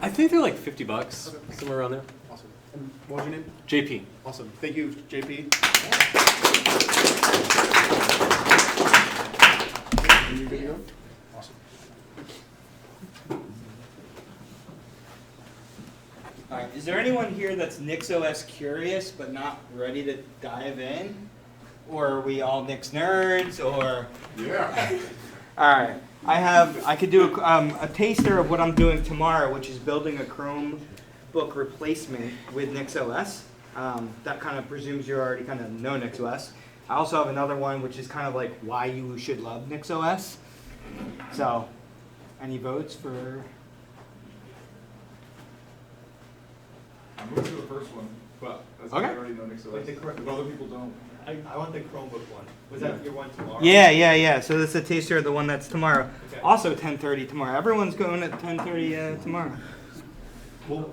I think they're like $50, somewhere around there. Awesome. And what was your name? JP. Awesome. Thank you, JP. Are you good to go? Awesome. All right, is there anyone here that's NixOS curious but not ready to dive in? Or are we all Nix nerds, or? Yeah. All right, I could do a taster of what I'm doing tomorrow, which is building a Chromebook replacement with NixOS. That kind of presumes you already kind of know NixOS. I also have another one, which is kind of like why you should love NixOS. So, any votes for? I'm moving to the first one, but as Okay. I already know NixOS, if other people don't. I want the Chromebook one. Was that your one tomorrow? Yeah. So this is a taster of the one that's tomorrow. Okay. Also 10:30 tomorrow. Everyone's going at 10:30 tomorrow. Well,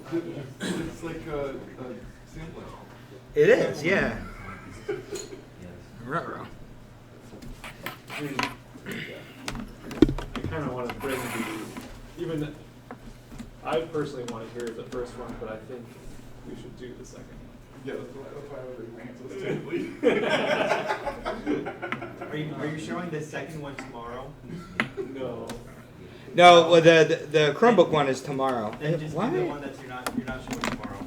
it's like a sampling. It is, yeah. Yes. Ruh-roh. I kind of want to bring even I personally want to hear the first one, but I think we should do the second one. Yeah, that's why I was Are you showing the second one tomorrow? No. No, well, the Chromebook one is tomorrow. Then just What? do the one that you're not showing tomorrow.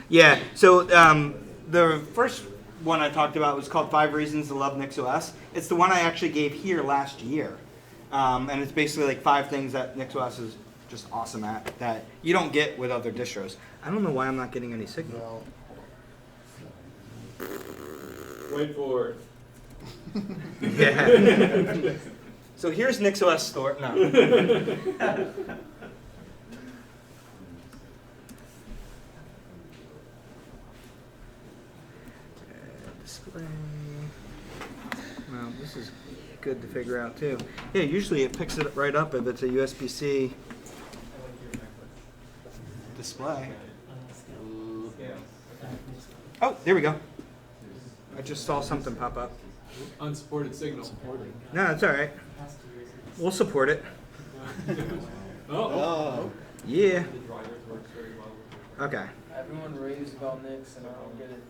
Yeah, so the first one I talked about was called 5 Reasons to Love NixOS. It's the one I actually gave here last year. And it's basically like 5 things that NixOS is just awesome at that you don't get with other distros. I don't know why I'm not getting any signal. Wait for it. Yeah. So here's NixOS store. No. Display. Well, this is good to figure out too. Yeah, usually it picks it right up if it's a USB-C display. Oh, there we go. I just saw something pop up. Unsupported signal. No, it's all right. We'll support it. Oh. Yeah. Okay. Everyone raves about Nix, and I don't get it.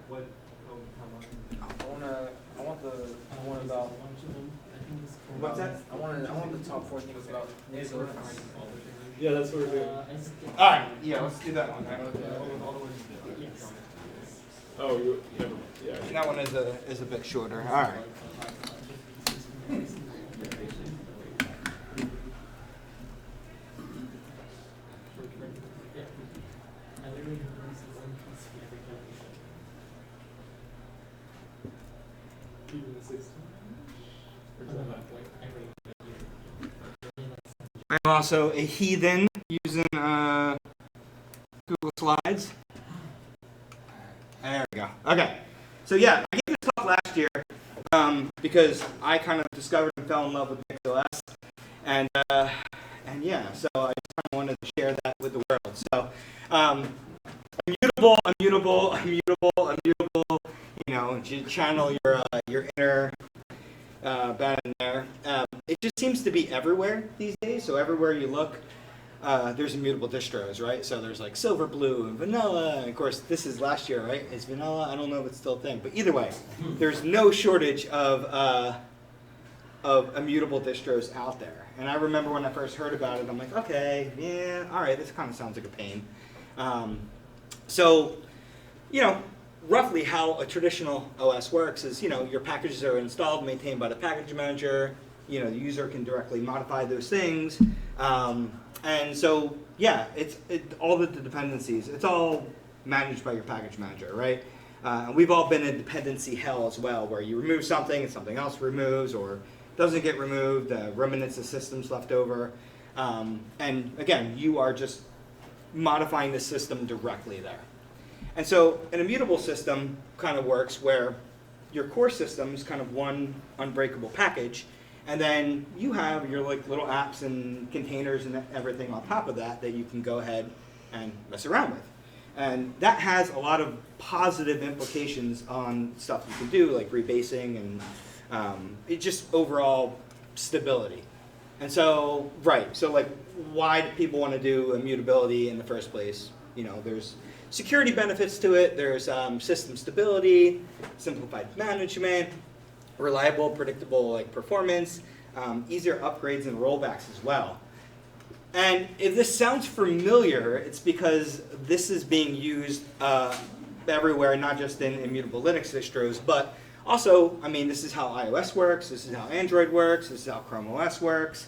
What? I want the one about. What's that? I want the top 4 things about Nix. Yeah, that's what we're doing. All right. Yeah, let's do that one. Oh, yeah. That one is a bit shorter. All right. I'm also a heathen using Google Slides. There we go. Okay. So yeah, I gave this talk last year because I kind of discovered and fell in love with NixOS, and yeah, so I just kind of wanted to share that with the world. So immutable. You know, channel your inner bad in there. It just seems to be everywhere these days. So everywhere you look, there's immutable distros, right? So there's like Silver Blue and Vanilla. And of course, this is last year, right? Is Vanilla? I don't know if it's still a thing. But either way, there's no shortage of immutable distros out there. And I remember when I first heard about it, I'm like, okay, yeah, all right, this kind of sounds like a pain. So, you know, roughly how a traditional OS works is, you know, your packages are installed, maintained by the package manager. You know, the user can directly modify those things. And so, yeah, it's all the dependencies. It's all managed by your package manager, right? And we've all been in dependency hell as well, where you remove something and something else removes or doesn't get removed, remnants of systems left over. And again, you are just modifying the system directly there. And so an immutable system kind of works where your core system is kind of one unbreakable package, and then you have your like little apps and containers and everything on top of that that you can go ahead and mess around with. And that has a lot of positive implications on stuff you can do, like rebasing and it just overall stability. And so, right, so like why do people want to do immutability in the first place? You know, there's security benefits to it, there's system stability, simplified management, reliable, predictable like performance, easier upgrades and rollbacks as well. And if this sounds familiar, it's because this is being used everywhere, not just in immutable Linux distros, but also, I mean, this is how iOS works, this is how Android works, this is how Chrome OS works.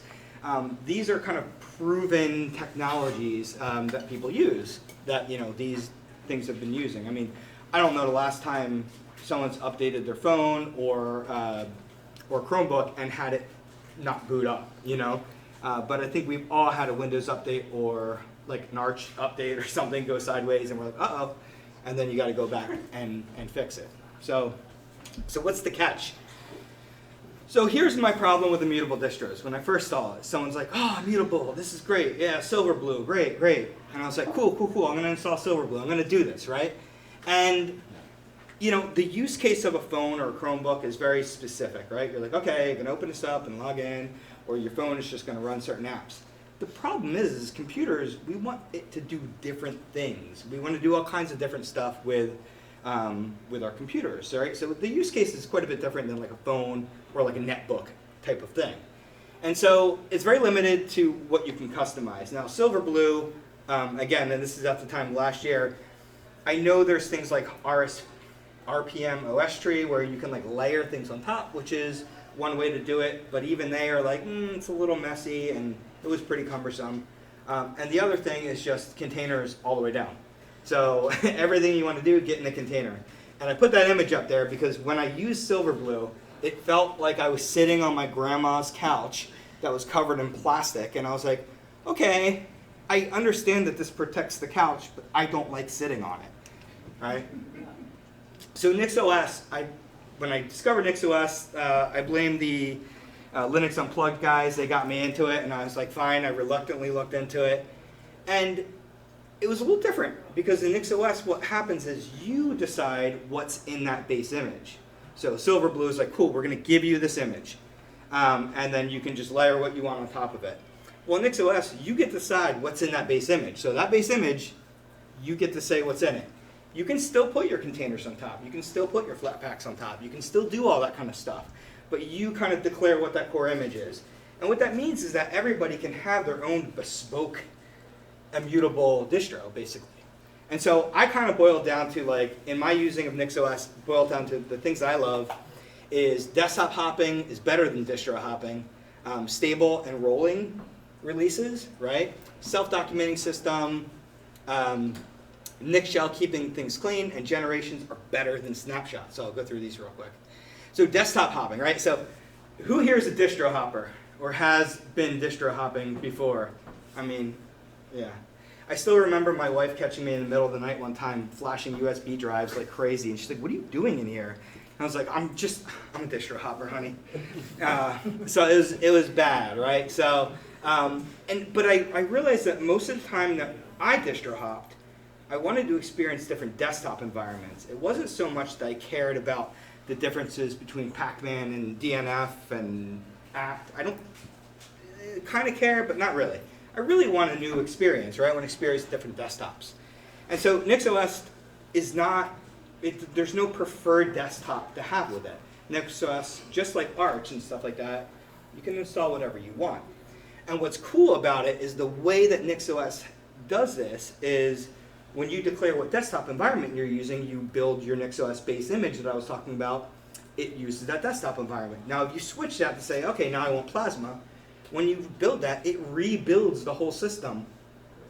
These are kind of proven technologies that people use, that, you know, these things have been using. I mean, I don't know the last time someone's updated their phone or Chromebook and had it not boot up, you know? But I think we've all had a Windows update or like an Arch update or something go sideways and we're like, uh-oh, and then you gotta go back and fix it. So what's the catch? So here's my problem with immutable distros. When I first saw it, someone's like, oh, immutable, this is great. Yeah, Silverblue, great. And I was like, cool. I'm gonna install Silverblue. I'm gonna do this, right? And you know, the use case of a phone or a Chromebook is very specific, right? You're like, okay, you can open this up and log in, or your phone is just gonna run certain apps. The problem is computers, we want it to do different things. We want to do all kinds of different stuff with our computers, right? So the use case is quite a bit different than like a phone or like a netbook type of thing. And so it's very limited to what you can customize. Now Silverblue, again, and this is at the time last year, I know there's things like RPM OS tree where you can like layer things on top, which is one way to do it, but even they are like, it's a little messy, and it was pretty cumbersome. And the other thing is just containers all the way down. So everything you want to do, get in a container. And I put that image up there because when I used Silverblue, it felt like I was sitting on my grandma's couch that was covered in plastic, and I was like, okay, I understand that this protects the couch, but I don't like sitting on it, right? So NixOS, when I discovered NixOS, I blamed the Linux Unplugged guys. They got me into it, and I was like, fine. I reluctantly looked into it. And it was a little different, because in NixOS, what happens is you decide what's in that base image. So Silverblue is like, cool, we're going to give you this image. And then you can just layer what you want on top of it. Well, in NixOS, you get to decide what's in that base image. So that base image, you get to say what's in it. You can still put your containers on top. You can still put your Flatpaks on top. You can still do all that kind of stuff. But you kind of declare what that core image is. And what that means is that everybody can have their own bespoke, immutable distro, basically. And so I kind of boiled down to, like, in my using of NixOS, boiled down to the things I love is desktop hopping is better than distro hopping, stable and rolling releases, right? Self-documenting system, Nix shell keeping things clean, and generations are better than snapshots. So I'll go through these real quick. So desktop hopping, right? So who here is a distro hopper or has been distro hopping before? I mean, yeah. I still remember my wife catching me in the middle of the night one time flashing USB drives like crazy, and she's like, what are you doing in here? And I was like, I'm a distro hopper, honey. So it was bad, right? So, but I realized that most of the time that I distro hopped, I wanted to experience different desktop environments. It wasn't so much that I cared about the differences between Pacman and DNF and apt. I don't kind of care, but not really. I really want a new experience, right? I want to experience different desktops. And so NixOS is not, there's no preferred desktop to have with it. NixOS, just like Arch and stuff like that, you can install whatever you want. And what's cool about it is the way that NixOS does this is when you declare what desktop environment you're using, you build your NixOS base image that I was talking about, it uses that desktop environment. Now if you switch that to say, okay, now I want Plasma, when you build that, it rebuilds the whole system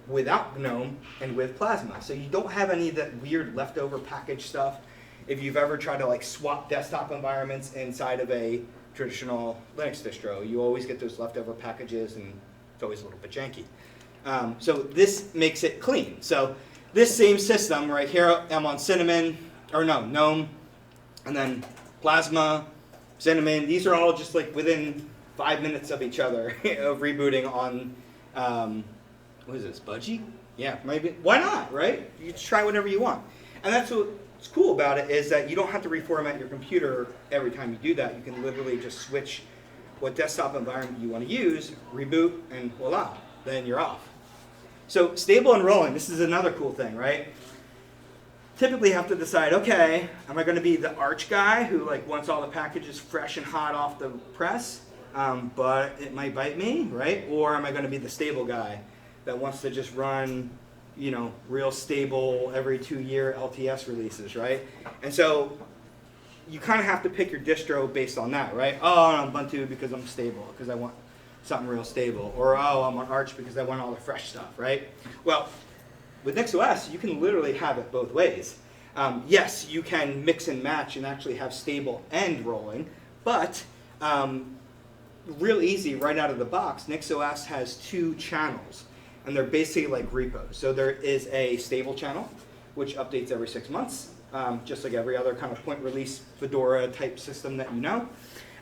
without GNOME and with Plasma. So you don't have any of that weird leftover package stuff. If you've ever tried to like swap desktop environments inside of a traditional Linux distro, you always get those leftover packages, and it's always a little bit janky. So this makes it clean. So this same system right here, I'm on GNOME, and then Plasma, Cinnamon. These are all just like within 5 minutes of each other of rebooting on, what is this, Budgie? Yeah, maybe. Why not, right? You just try whatever you want. And that's what's cool about it is that you don't have to reformat your computer every time you do that. You can literally just switch what desktop environment you want to use, reboot, and voila, then you're off. So stable and rolling, this is another cool thing, right? Typically you have to decide, okay, am I going to be the Arch guy who like wants all the packages fresh and hot off the press, but it might bite me, right? Or am I going to be the stable guy that wants to just run, you know, real stable every 2-year LTS releases, right? And so you kind of have to pick your distro based on that, right? Oh, I'm on Ubuntu because I'm stable, because I want something real stable. Or, oh, I'm on Arch because I want all the fresh stuff, right? Well, with NixOS, you can literally have it both ways. Yes, you can mix and match and actually have stable and rolling, but real easy right out of the box, NixOS has 2 channels, and they're basically like repos. So there is a stable channel, which updates every 6 months, just like every other kind of point release Fedora type system that you know.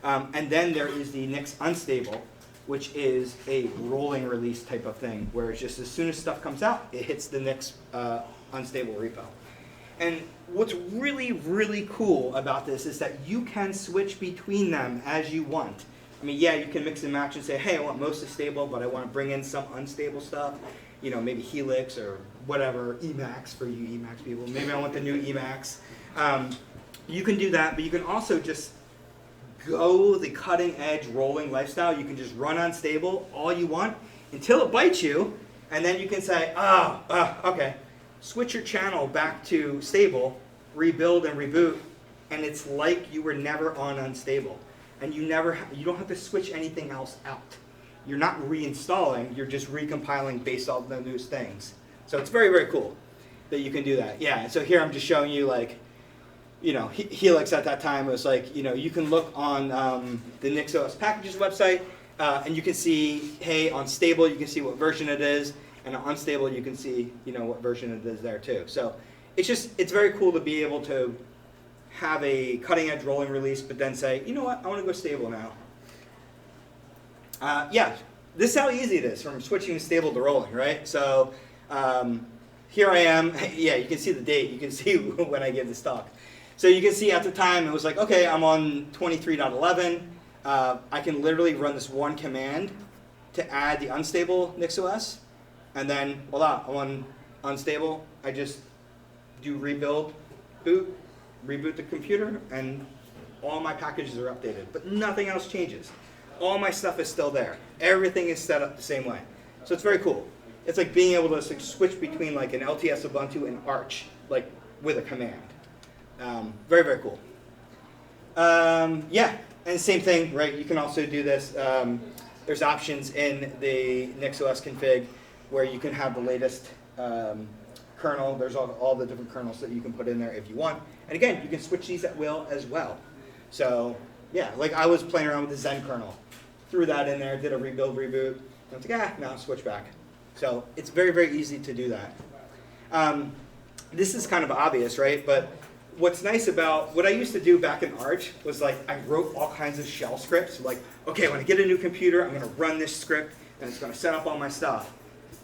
And then there is the Nix unstable, which is a rolling release type of thing, where it's just as soon as stuff comes out, it hits the Nix unstable repo. And what's really, really cool about this is that you can switch between them as you want. I mean, yeah, you can mix and match and say, hey, I want mostly stable, but I want to bring in some unstable stuff. You know, maybe Helix or whatever, Emacs for you Emacs people. Maybe I want the new Emacs. You can do that, but you can also just go the cutting edge rolling lifestyle. You can just run unstable all you want until it bites you, and then you can say, okay, switch your channel back to stable, rebuild and reboot, and it's like you were never on unstable. And you don't have to switch anything else out. You're not reinstalling, you're just recompiling based on the newest things. So it's very, very cool that you can do that. Yeah, so here I'm just showing you like, you know, Helix at that time was like, you know, you can look on the NixOS packages website and you can see, hey, on stable you can see what version it is, and on unstable you can see, you know, what version it is there too. So it's very cool to be able to have a cutting edge rolling release, but then say, you know what, I want to go stable now. Yeah, this is how easy it is from switching stable to rolling, right? So here I am. Yeah, you can see the date. You can see when I gave this talk. So you can see at the time it was like, okay, I'm on 23.11. I can literally run this one command to add the unstable NixOS, and then voila, I'm on unstable. I just do rebuild, boot, reboot the computer, and all my packages are updated, but nothing else changes. All my stuff is still there. Everything is set up the same way. So it's very cool. It's like being able to switch between like an LTS Ubuntu and Arch, like with a command. Very, very cool. Yeah, and same thing, right? You can also do this. There's options in the NixOS config where you can have the latest kernel. There's all the different kernels that you can put in there if you want. And again, you can switch these at will as well. So yeah, like I was playing around with the Zen kernel. Threw that in there, did a rebuild, reboot. And I was like, now switch back. So it's very, very easy to do that. This is kind of obvious, right? But what's nice about what I used to do back in Arch was like I wrote all kinds of shell scripts. Like, okay, when I get a new computer, I'm going to run this script, and it's going to set up all my stuff.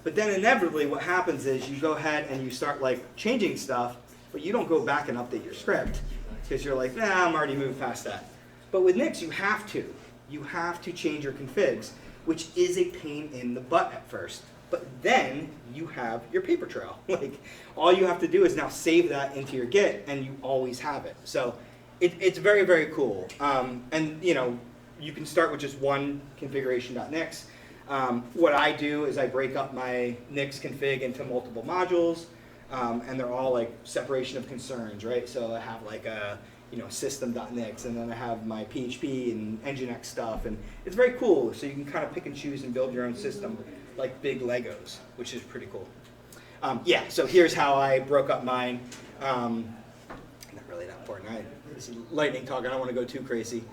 But then inevitably what happens is you go ahead and you start like changing stuff, but you don't go back and update your script because you're like, nah, I'm already moved past that. But with Nix, you have to. You have to change your configs, which is a pain in the butt at first. But then you have your paper trail. Like all you have to do is now save that into your Git, and you always have it. So it's very, very cool. And you know, you can start with just one configuration.nix. What I do is I break up my Nix config into multiple modules, and they're all like separation of concerns, right? So I have like a system.nix, and then I have my PHP and Nginx stuff, and it's very cool. So you can kind of pick and choose and build your own system like big Legos, which is pretty cool. Yeah, so here's how I broke up mine. Not really that important. This is lightning talk. I don't want to go too crazy.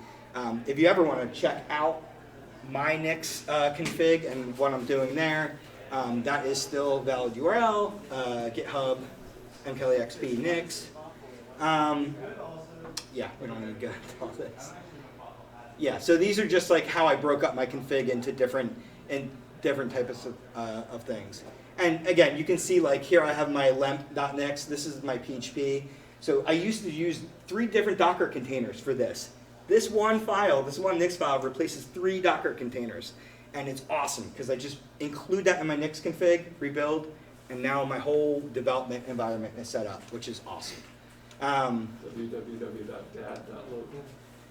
If you ever want to check out my Nix config and what I'm doing there, that is still valid URL, GitHub, mkleXP Nix. Yeah, we don't need to go into all this. Yeah, so these are just like how I broke up my config into different types of things. And again, you can see like here I have my lemp.nix. This is my PHP. So I used to use 3 different Docker containers for this. This one file, this one Nix file replaces 3 Docker containers. And it's awesome because I just include that in my Nix config, rebuild, and now my whole development environment is set up, which is awesome. www.dad.local.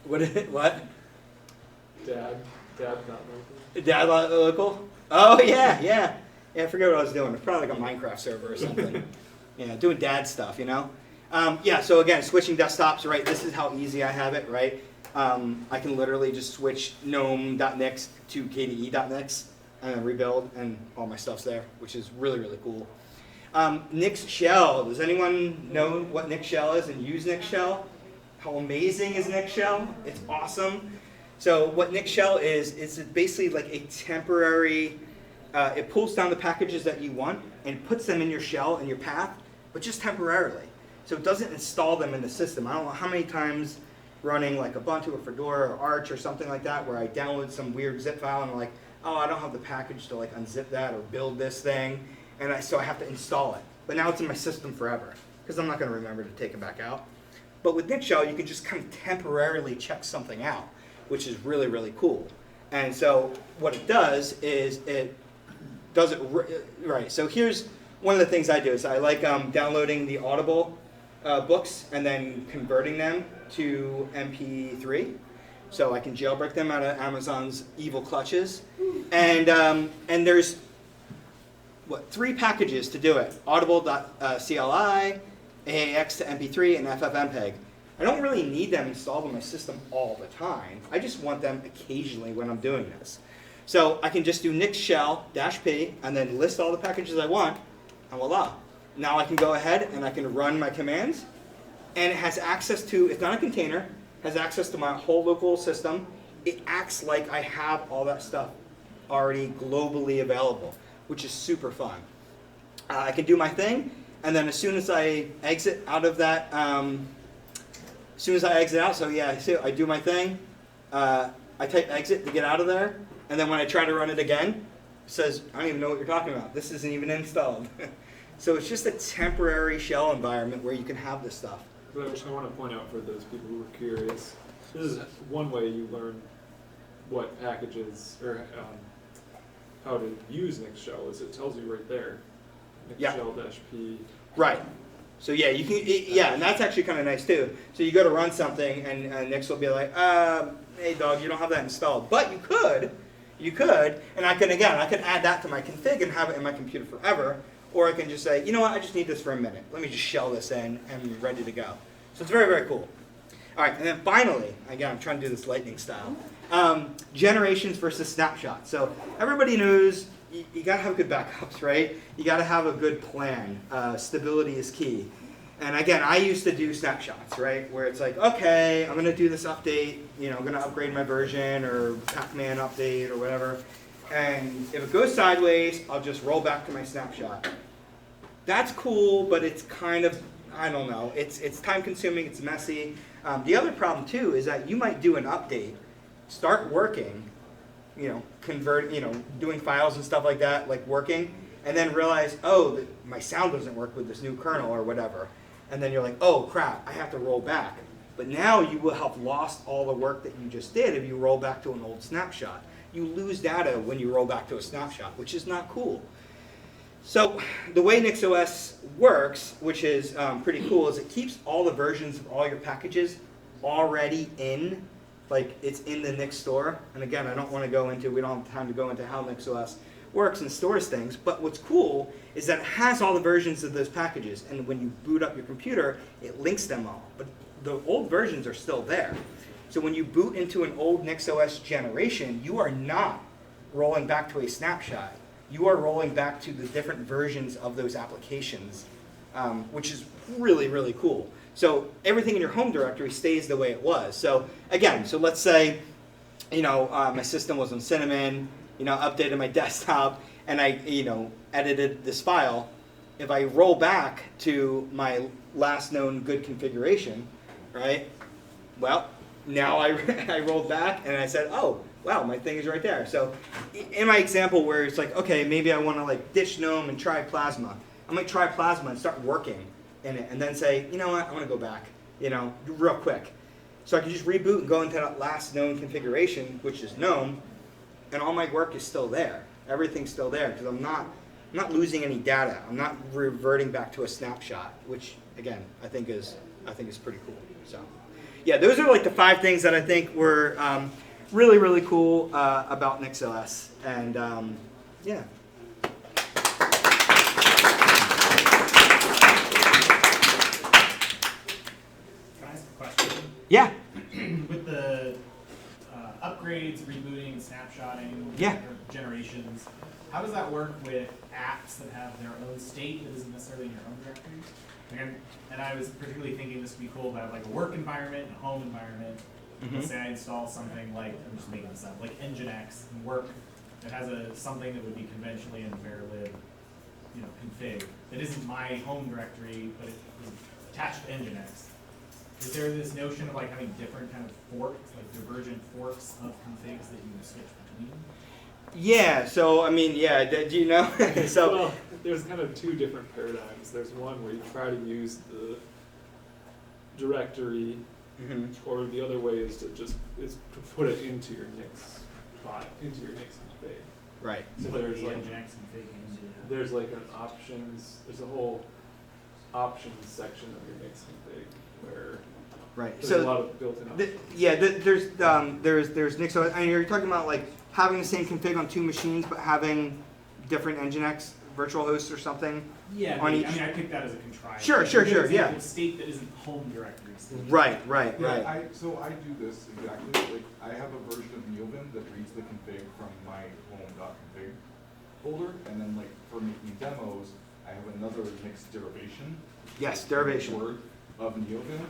What is it? What? Dad.local. Dad.local? Oh, yeah, yeah. Yeah, I forget what I was doing. It's probably like a Minecraft server or something. Yeah, doing dad stuff, you know? Yeah, so again, switching desktops, right? This is how easy I have it, right? I can literally just switch gnome.nix to kde.nix and then rebuild, and all my stuff's there, which is really, really cool. Nix Shell. Does anyone know what Nix Shell is and use Nix Shell? How amazing is Nix Shell? It's awesome. So what Nix Shell is basically like a temporary, it pulls down the packages that you want and puts them in your shell and your path, but just temporarily. So it doesn't install them in the system. I don't know how many times running like Ubuntu or Fedora or Arch or something like that where I download some weird zip file and I'm like, oh, I don't have the package to like unzip that or build this thing. And so I have to install it. But now it's in my system forever because I'm not going to remember to take it back out. But with Nix Shell, you can just kind of temporarily check something out, which is really, really cool. And so what it does is it does it right. So here's one of the things I do is I like downloading the Audible books and then converting them to MP3. So I can jailbreak them out of Amazon's evil clutches. And there's 3 packages to do it. Audible.cli, AAX to MP3, and FFmpeg. I don't really need them installed on my system all the time. I just want them occasionally when I'm doing this. So I can just do nix shell -p and then list all the packages I want, and voila. Now I can go ahead and I can run my commands, and it has access to, it's not a container, has access to my whole local system. It acts like I have all that stuff already globally available, which is super fun. I can do my thing, and then as soon as I exit out of that, so yeah, so I do my thing, I type exit to get out of there, and then when I try to run it again, it says, I don't even know what you're talking about. This isn't even installed. So it's just a temporary shell environment where you can have this stuff. But I want to point out for those people who are curious, this is one way you learn what packages, or how to use Nixshell, is it tells you right there, Nixshell-P. Right. So yeah, you can. And that's actually kind of nice too. So you go to run something, and Nix will be like, "Hey, dog, you don't have that installed." But you could, and I can add that to my config and have it in my computer forever. Or I can just say, you know what, I just need this for a minute. Let me just shell this in, and I'm ready to go. So it's very, very cool. All right, and then finally, again, I'm trying to do this lightning style. Generations versus snapshots. So everybody knows you got to have good backups, right? You got to have a good plan. Stability is key. And again, I used to do snapshots, right? Where it's like, okay, I'm going to do this update. I'm going to upgrade my version or Pac-Man update or whatever. And if it goes sideways, I'll just roll back to my snapshot. That's cool, but it's kind of, I don't know. It's time consuming, it's messy. The other problem too is that you might do an update, start working, doing files and stuff like that, like working, and then realize, oh, my sound doesn't work with this new kernel or whatever. And then you're like, oh crap, I have to roll back. But now you will have lost all the work that you just did if you roll back to an old snapshot. You lose data when you roll back to a snapshot, which is not cool. So the way NixOS works, which is pretty cool, is it keeps all the versions of all your packages already in, like it's in the Nix store. And again, we don't have time to go into how NixOS works and stores things, but what's cool is that it has all the versions of those packages, and when you boot up your computer, it links them all. But the old versions are still there. So when you boot into an old NixOS generation, you are not rolling back to a snapshot. You are rolling back to the different versions of those applications, which is really, really cool. So everything in your home directory stays the way it was. So again, let's say, my system was on Cinnamon, updated my desktop, and I, edited this file. If I roll back to my last known good configuration, right? Well, now I rolled back and I said, oh, wow, my thing is right there. So in my example where it's like, okay, maybe I want to ditch GNOME and try Plasma. I might try Plasma and start working in it and then say, you know what, I want to go back, real quick. So I can just reboot and go into that last known configuration, which is GNOME, and all my work is still there. Everything's still there because I'm not losing any data. I'm not reverting back to a snapshot, which again, I think is pretty cool. So. Yeah, those are the 5 things that I think were really, really cool about NixOS. And yeah. Can I ask a question? Yeah. With the upgrades, rebooting, snapshotting, yeah, generations, how does that work with apps that have their own state that isn't necessarily in your home directory? And I was particularly thinking this would be cool to have a work environment and a home environment. Mm-hmm. Let's say I install something like, I'm just making this up, like Nginx and work that has something that would be conventionally in varlib, config that isn't my home directory, but it is attached to Nginx. Is there this notion of having different kind of forks, divergent forks of configs that you switch between? Yeah. So do you know? So well, there's kind of 2 different paradigms. There's one where you try to use the directory, mm-hmm. or the other way is to put it into your Nix file, into your Nix config. Right. So there's there's an options. There's a whole options section of your Nix config where. Right. There's a lot of built-in options. There's NixOS, and you're talking about having the same config on 2 machines, but having different Nginx virtual hosts or something. Yeah, on maybe. each. I mean, I picked that as a contrived. Sure, like, sure, a good sure, example yeah. of State that isn't home directory state. Right, right, Yeah, right. so I do this exactly. Like I have a version of NeoVim that reads the config from my home.config folder, and then like for making demos, I have another mixed derivation. Yes, derivation. Word of NeoVim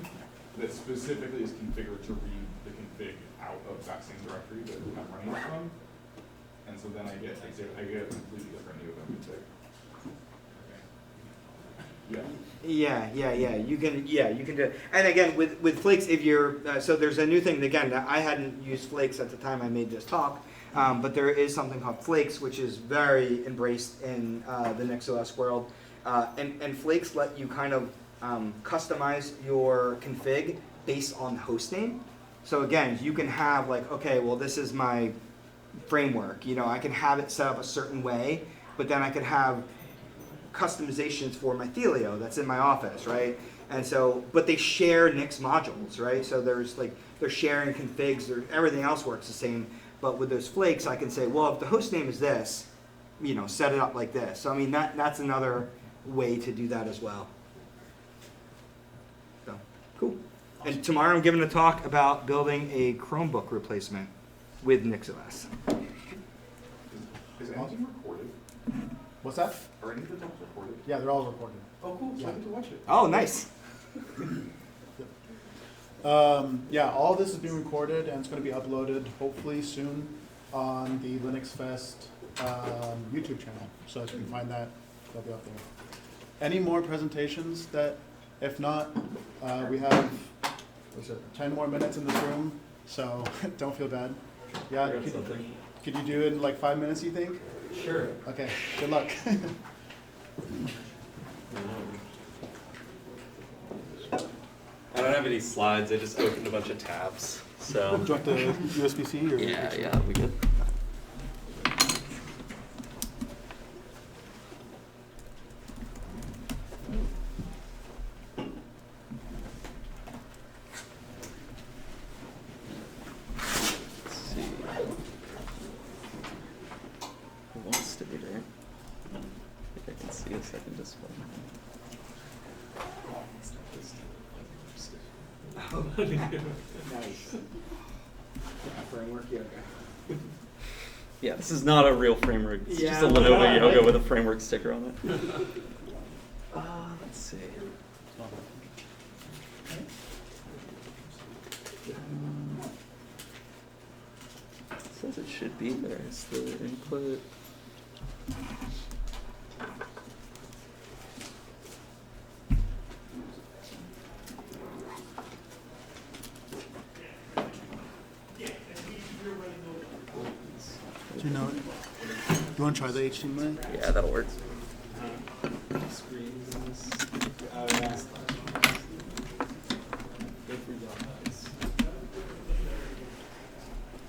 that specifically is configured to read the config out of that same directory that I'm running it from. And so then I get a completely different NeoVim config. Yeah. You can do it. And again, with Flakes, if you're, so there's a new thing, again, that I hadn't used Flakes at the time I made this talk, but there is something called Flakes, which is very embraced in the NixOS world. And Flakes let you kind of customize your config based on host name. So again, you can have like, okay, well, this is my framework. You know, I can have it set up a certain way, but then I could have customizations for my Thelio that's in my office, right? And so, but they share Nix modules, right? So there's like, they're sharing configs, everything else works the same. But with those Flakes, I can say, well, if the host name is this, you know, set it up like this. So I mean, that's another way to do that as well. So, cool. And tomorrow I'm giving a talk about building a Chromebook replacement with NixOS. Is anything recorded? What's that? Are any of the talks recorded? Yeah, they're all recorded. Oh, cool. So Yeah. I get to watch it. Oh, nice. Yeah, all this is being recorded and it's going to be uploaded hopefully soon on the Linux Fest YouTube channel. So if you can find that, they'll be up there. Any more presentations that, if not, we have, what's it, 10 more minutes in this room, so don't feel bad. Yeah, could you do it in like 5 minutes, you think? Sure. Okay, good luck. I don't have any slides, I just opened a bunch of tabs, so. Do you want the USB-C or? Yeah, that'll be good. Let's see. It won't stay there. I think I can see a second display. Nice. Framework yoga. Yeah, this is not a real framework. It's Yeah, just a look at Lenovo that, Yoga right? with a framework sticker on it. Let's see. It says it should be there. It's the input. Do you know it? You want to try the HTML? Yeah, that'll work. Screens. Oh, yeah.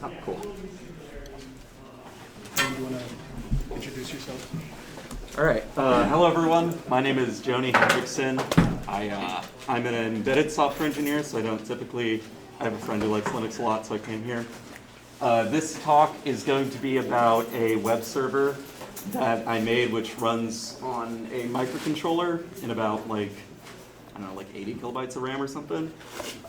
Oh, cool. Do you want to introduce yourself? All right. Hello, everyone. My name is Joni Hendrickson. I'm an embedded software engineer, so I don't typically. I have a friend who likes Linux a lot, so I came here. This talk is going to be about a web server that I made, which runs on a microcontroller in about like 80 kilobytes of RAM or something.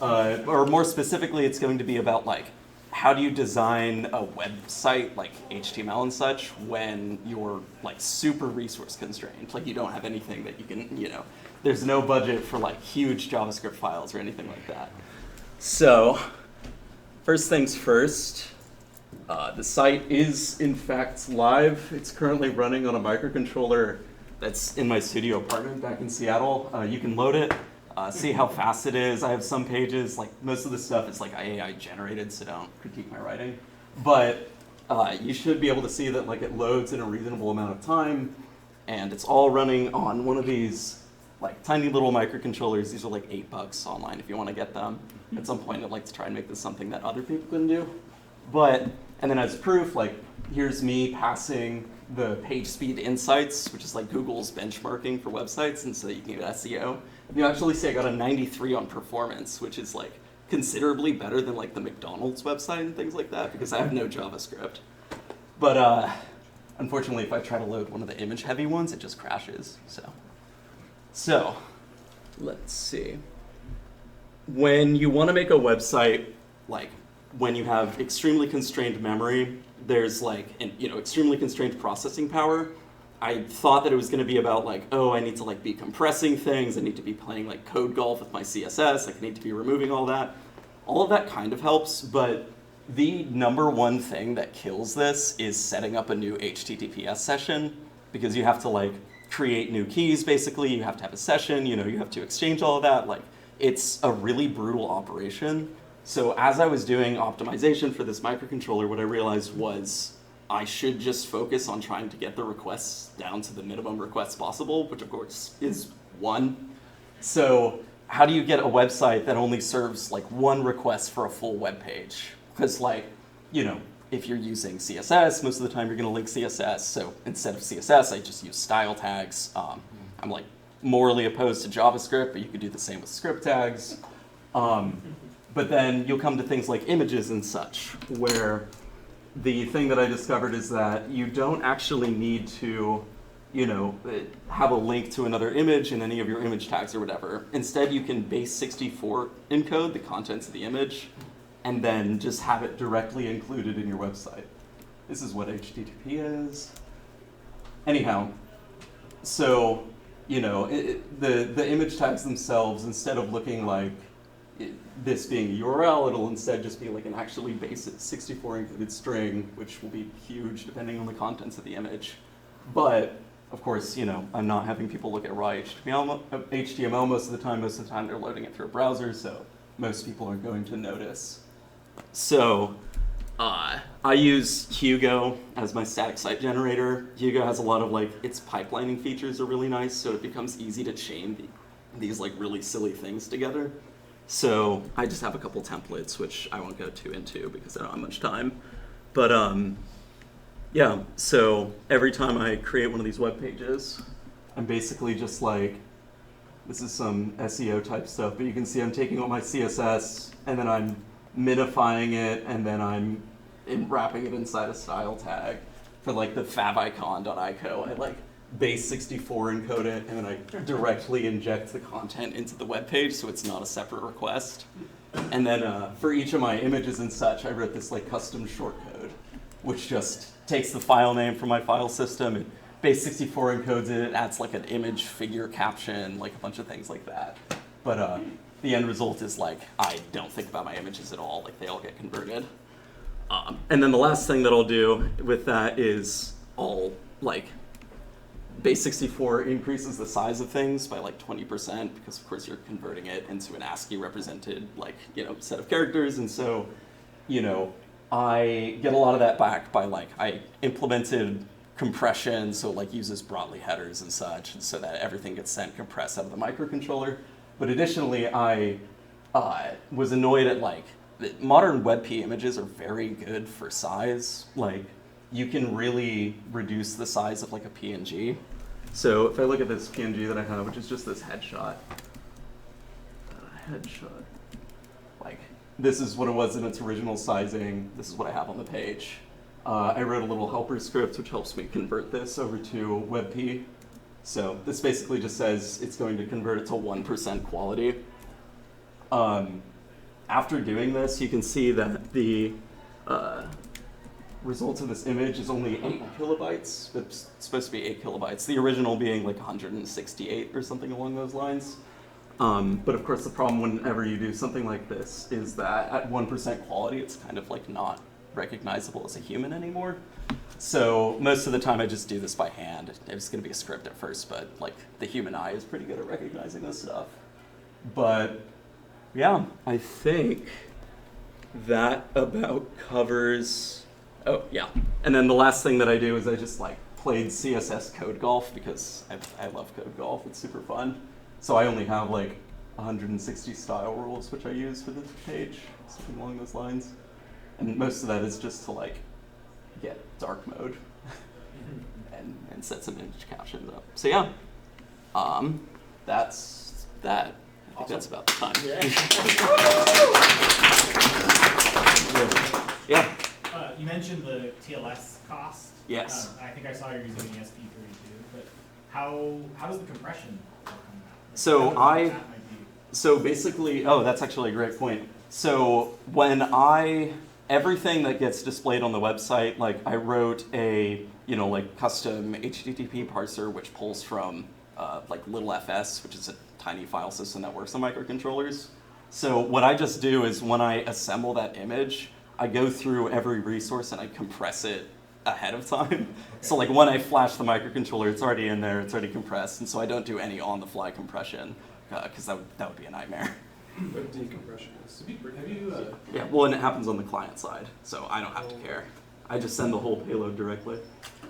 Or more specifically, it's going to be about like how do you design a website like HTML and such when you're like super resource constrained, like you don't have anything that you can, there's no budget for like huge JavaScript files or anything like that. So, first things first, the site is in fact live. It's currently running on a microcontroller that's in my studio apartment back in Seattle. You can load it, see how fast it is. I have some pages, like most of the stuff is like AI generated, so don't critique my writing. But you should be able to see that like it loads in a reasonable amount of time, and it's all running on one of these like tiny little microcontrollers. These are like $8 online if you want to get them. At some point I'd like to try and make this something that other people can do. And then as proof, like here's me passing the page speed insights, which is like Google's benchmarking for websites, and so you can get SEO. And you actually see I got a 93 on performance, which is like considerably better than like the McDonald's website and things like that, because I have no JavaScript. But Unfortunately, if I try to load one of the image heavy ones, it just crashes. So let's see. When you want to make a website, like when you have extremely constrained memory, there's like extremely constrained processing power. I thought that it was going to be about like, oh, I need to like be compressing things. I need to be playing like code golf with my CSS. Like I need to be removing all that. All of that kind of helps, but the number one thing that kills this is setting up a new HTTPS session, because you have to like create new keys basically. You have to have a session. You have to exchange all of that. Like it's a really brutal operation. So as I was doing optimization for this microcontroller, what I realized was I should just focus on trying to get the requests down to the minimum requests possible, which of course is 1. So how do you get a website that only serves like 1 request for a full web page? Because if you're using CSS, most of the time you're going to link CSS. So instead of CSS, I just use style tags. I'm like morally opposed to JavaScript, but you could do the same with script tags. But then you'll come to things like images and such, where the thing that I discovered is that you don't actually need to, have a link to another image in any of your image tags or whatever. Instead, you can base64 encode the contents of the image and then just have it directly included in your website. This is what HTTP is. Anyhow, so, the image tags themselves, instead of looking like this being a URL, it'll instead just be like an actually basic 64 encoded string, which will be huge depending on the contents of the image. But of course, I'm not having people look at raw HTML most of the time. Most of the time they're loading it through a browser, so most people are going to notice. So I use Hugo as my static site generator. Hugo has a lot of its pipelining features are really nice, so it becomes easy to chain these really silly things together. So I just have a couple templates, which I won't go too into because I don't have much time. But yeah, so every time I create one of these web pages, I'm basically just this is some SEO type stuff, but you can see I'm taking all my CSS and then I'm minifying it, and then I'm wrapping it inside a style tag. For the favicon.ico, I base64 encode it, and then I directly inject the content into the web page, so it's not a separate request. And then for each of my images and such, I wrote this custom shortcode, which just takes the file name from my file system, and base64 encodes it, adds an image figure caption, a bunch of things like that. But the end result is I don't think about my images at all, they all get converted. And then the last thing that I'll do with that is I'll base64 increases the size of things by 20%, because of course you're converting it into an ASCII represented set of characters, and so I get a lot of that back by I implemented compression, so uses Broadly headers and such, and so that everything gets sent compressed out of the microcontroller. But additionally, I was annoyed at modern WebP images are very good for size. You can really reduce the size of a PNG. So if I look at this PNG that I have, which is just this headshot, this is what it was in its original sizing. This is what I have on the page. I wrote a little helper script which helps me convert this over to WebP. So this basically just says it's going to convert it to 1% quality. After doing this, you can see that the result of this image is only 8 kilobytes. It's supposed to be 8 kilobytes. The original being 168 or something along those lines. But of course, the problem whenever you do something like this is that at 1% quality, it's kind of not recognizable as a human anymore. So most of the time I just do this by hand. It was going to be a script at first, but the human eye is pretty good at recognizing this stuff. But yeah, I think that about covers, oh yeah. And then the last thing that I do is I just played CSS code golf, because I love code golf, it's super fun. So I only have 160 style rules which I use for this page, something along those lines. And most of that is just to get dark mode and set some image captions up. So yeah, that's that. I think that's about the time. Yeah. Yeah. You mentioned the TLS cost. Yes. I think I saw you're using the SP32, but how does the compression come out? So That might be- So basically, oh, that's actually a great point. So when everything that gets displayed on the website, like I wrote a, like custom HTTP parser, which pulls from like little FS, which is a tiny file system that works on microcontrollers. So what I just do is when I assemble that image, I go through every resource and I compress it ahead of time. So like when I flash the microcontroller, it's already in there, it's already compressed, and so I don't do any on-the-fly compression, because that would be a nightmare. But decompression is. Have you? Yeah, well, and it happens on the client side, so I don't have to care. I just send the whole payload directly.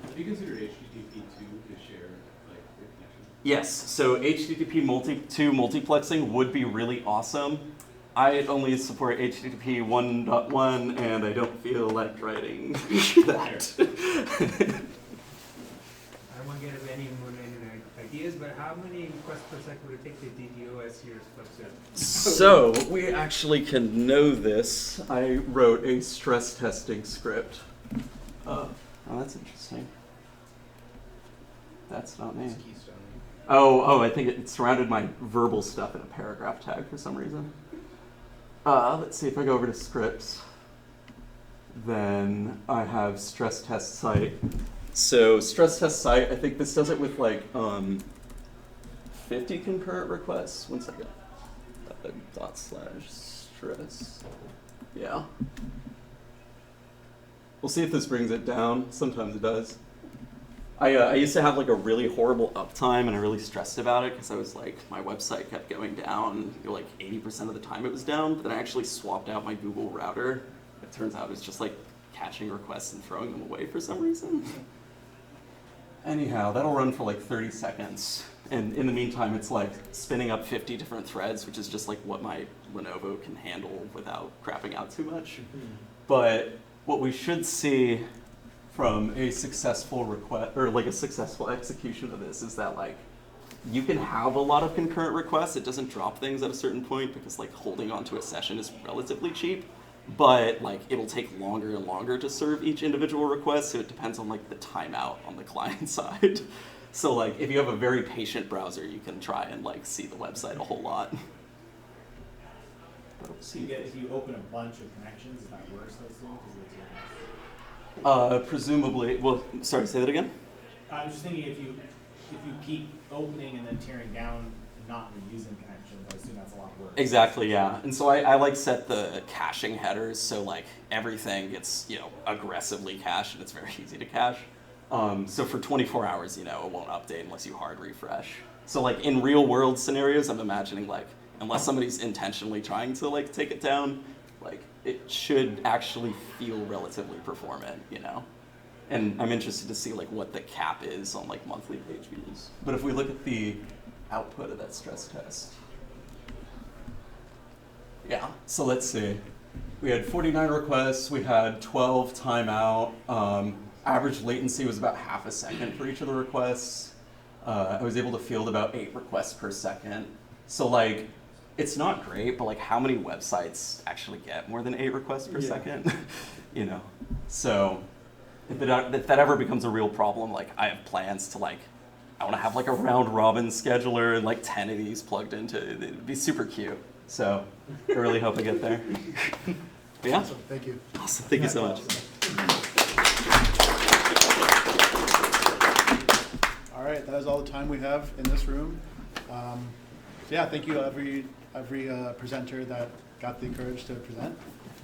Have you considered HTTP2 to share like your connection? Yes, so HTTP 2 multiplexing would be really awesome. I only support HTTP 1.1, and I don't feel like writing that. I won't get any more ideas, but how many requests per second would it take the DDoS here? So we actually can know this. I wrote a stress testing script. Oh, that's interesting. That's not me. Oh, I think it surrounded my verbal stuff in a paragraph tag for some reason. Let's see if I go over to scripts. Then I have stress test site. So stress test site, I think this does it with like 50 concurrent requests. 1 second. /stress. Yeah. We'll see if this brings it down. Sometimes it does. I used to have like a really horrible uptime, and I really stressed about it because I was like, my website kept going down. Like 80% of the time it was down, but then I actually swapped out my Google router. It turns out it's just like catching requests and throwing them away for some reason. Anyhow, that'll run for like 30 seconds. And in the meantime, it's like spinning up 50 different threads, which is just like what my Lenovo can handle without crapping out too much. But what we should see from a successful request, or like a successful execution of this, is that like you can have a lot of concurrent requests. It doesn't drop things at a certain point because like holding onto a session is relatively cheap, but like it'll take longer and longer to serve each individual request. So it depends on like the timeout on the client side. So like if you have a very patient browser, you can try and like see the website a whole lot. If you open a bunch of connections, is that worse though soon? Presumably, well, sorry, say that again? I'm just thinking if you keep opening and then tearing down and not reusing connections, I assume that's a lot worse. Exactly, yeah. And so I like set the caching headers so like everything gets, aggressively cached and it's very easy to cache. So for 24 hours, it won't update unless you hard refresh. So like in real world scenarios, I'm imagining like, unless somebody's intentionally trying to like take it down, like it should actually feel relatively performant, And I'm interested to see like what the cap is on like monthly page views. But if we look at the output of that stress test, yeah. So let's see. We had 49 requests. We had 12 timeout. Average latency was about half a second for each of the requests. I was able to field about 8 requests per second. So like, it's not great, but like how many websites actually get more than 8 requests per second? So if that ever becomes a real problem, like I have plans to like, I want to have like a round robin scheduler and like 10 of these plugged into it. It'd be super cute. So I really hope I get there. But yeah. Awesome. Thank you. Awesome. Thank you so much. All right, that is all the time we have in this room. Yeah, thank you every presenter that got the courage to present.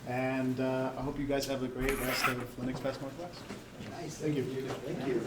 And I hope you guys have a great rest of Linux Fest Northwest. Nice. Thank you. Thank you.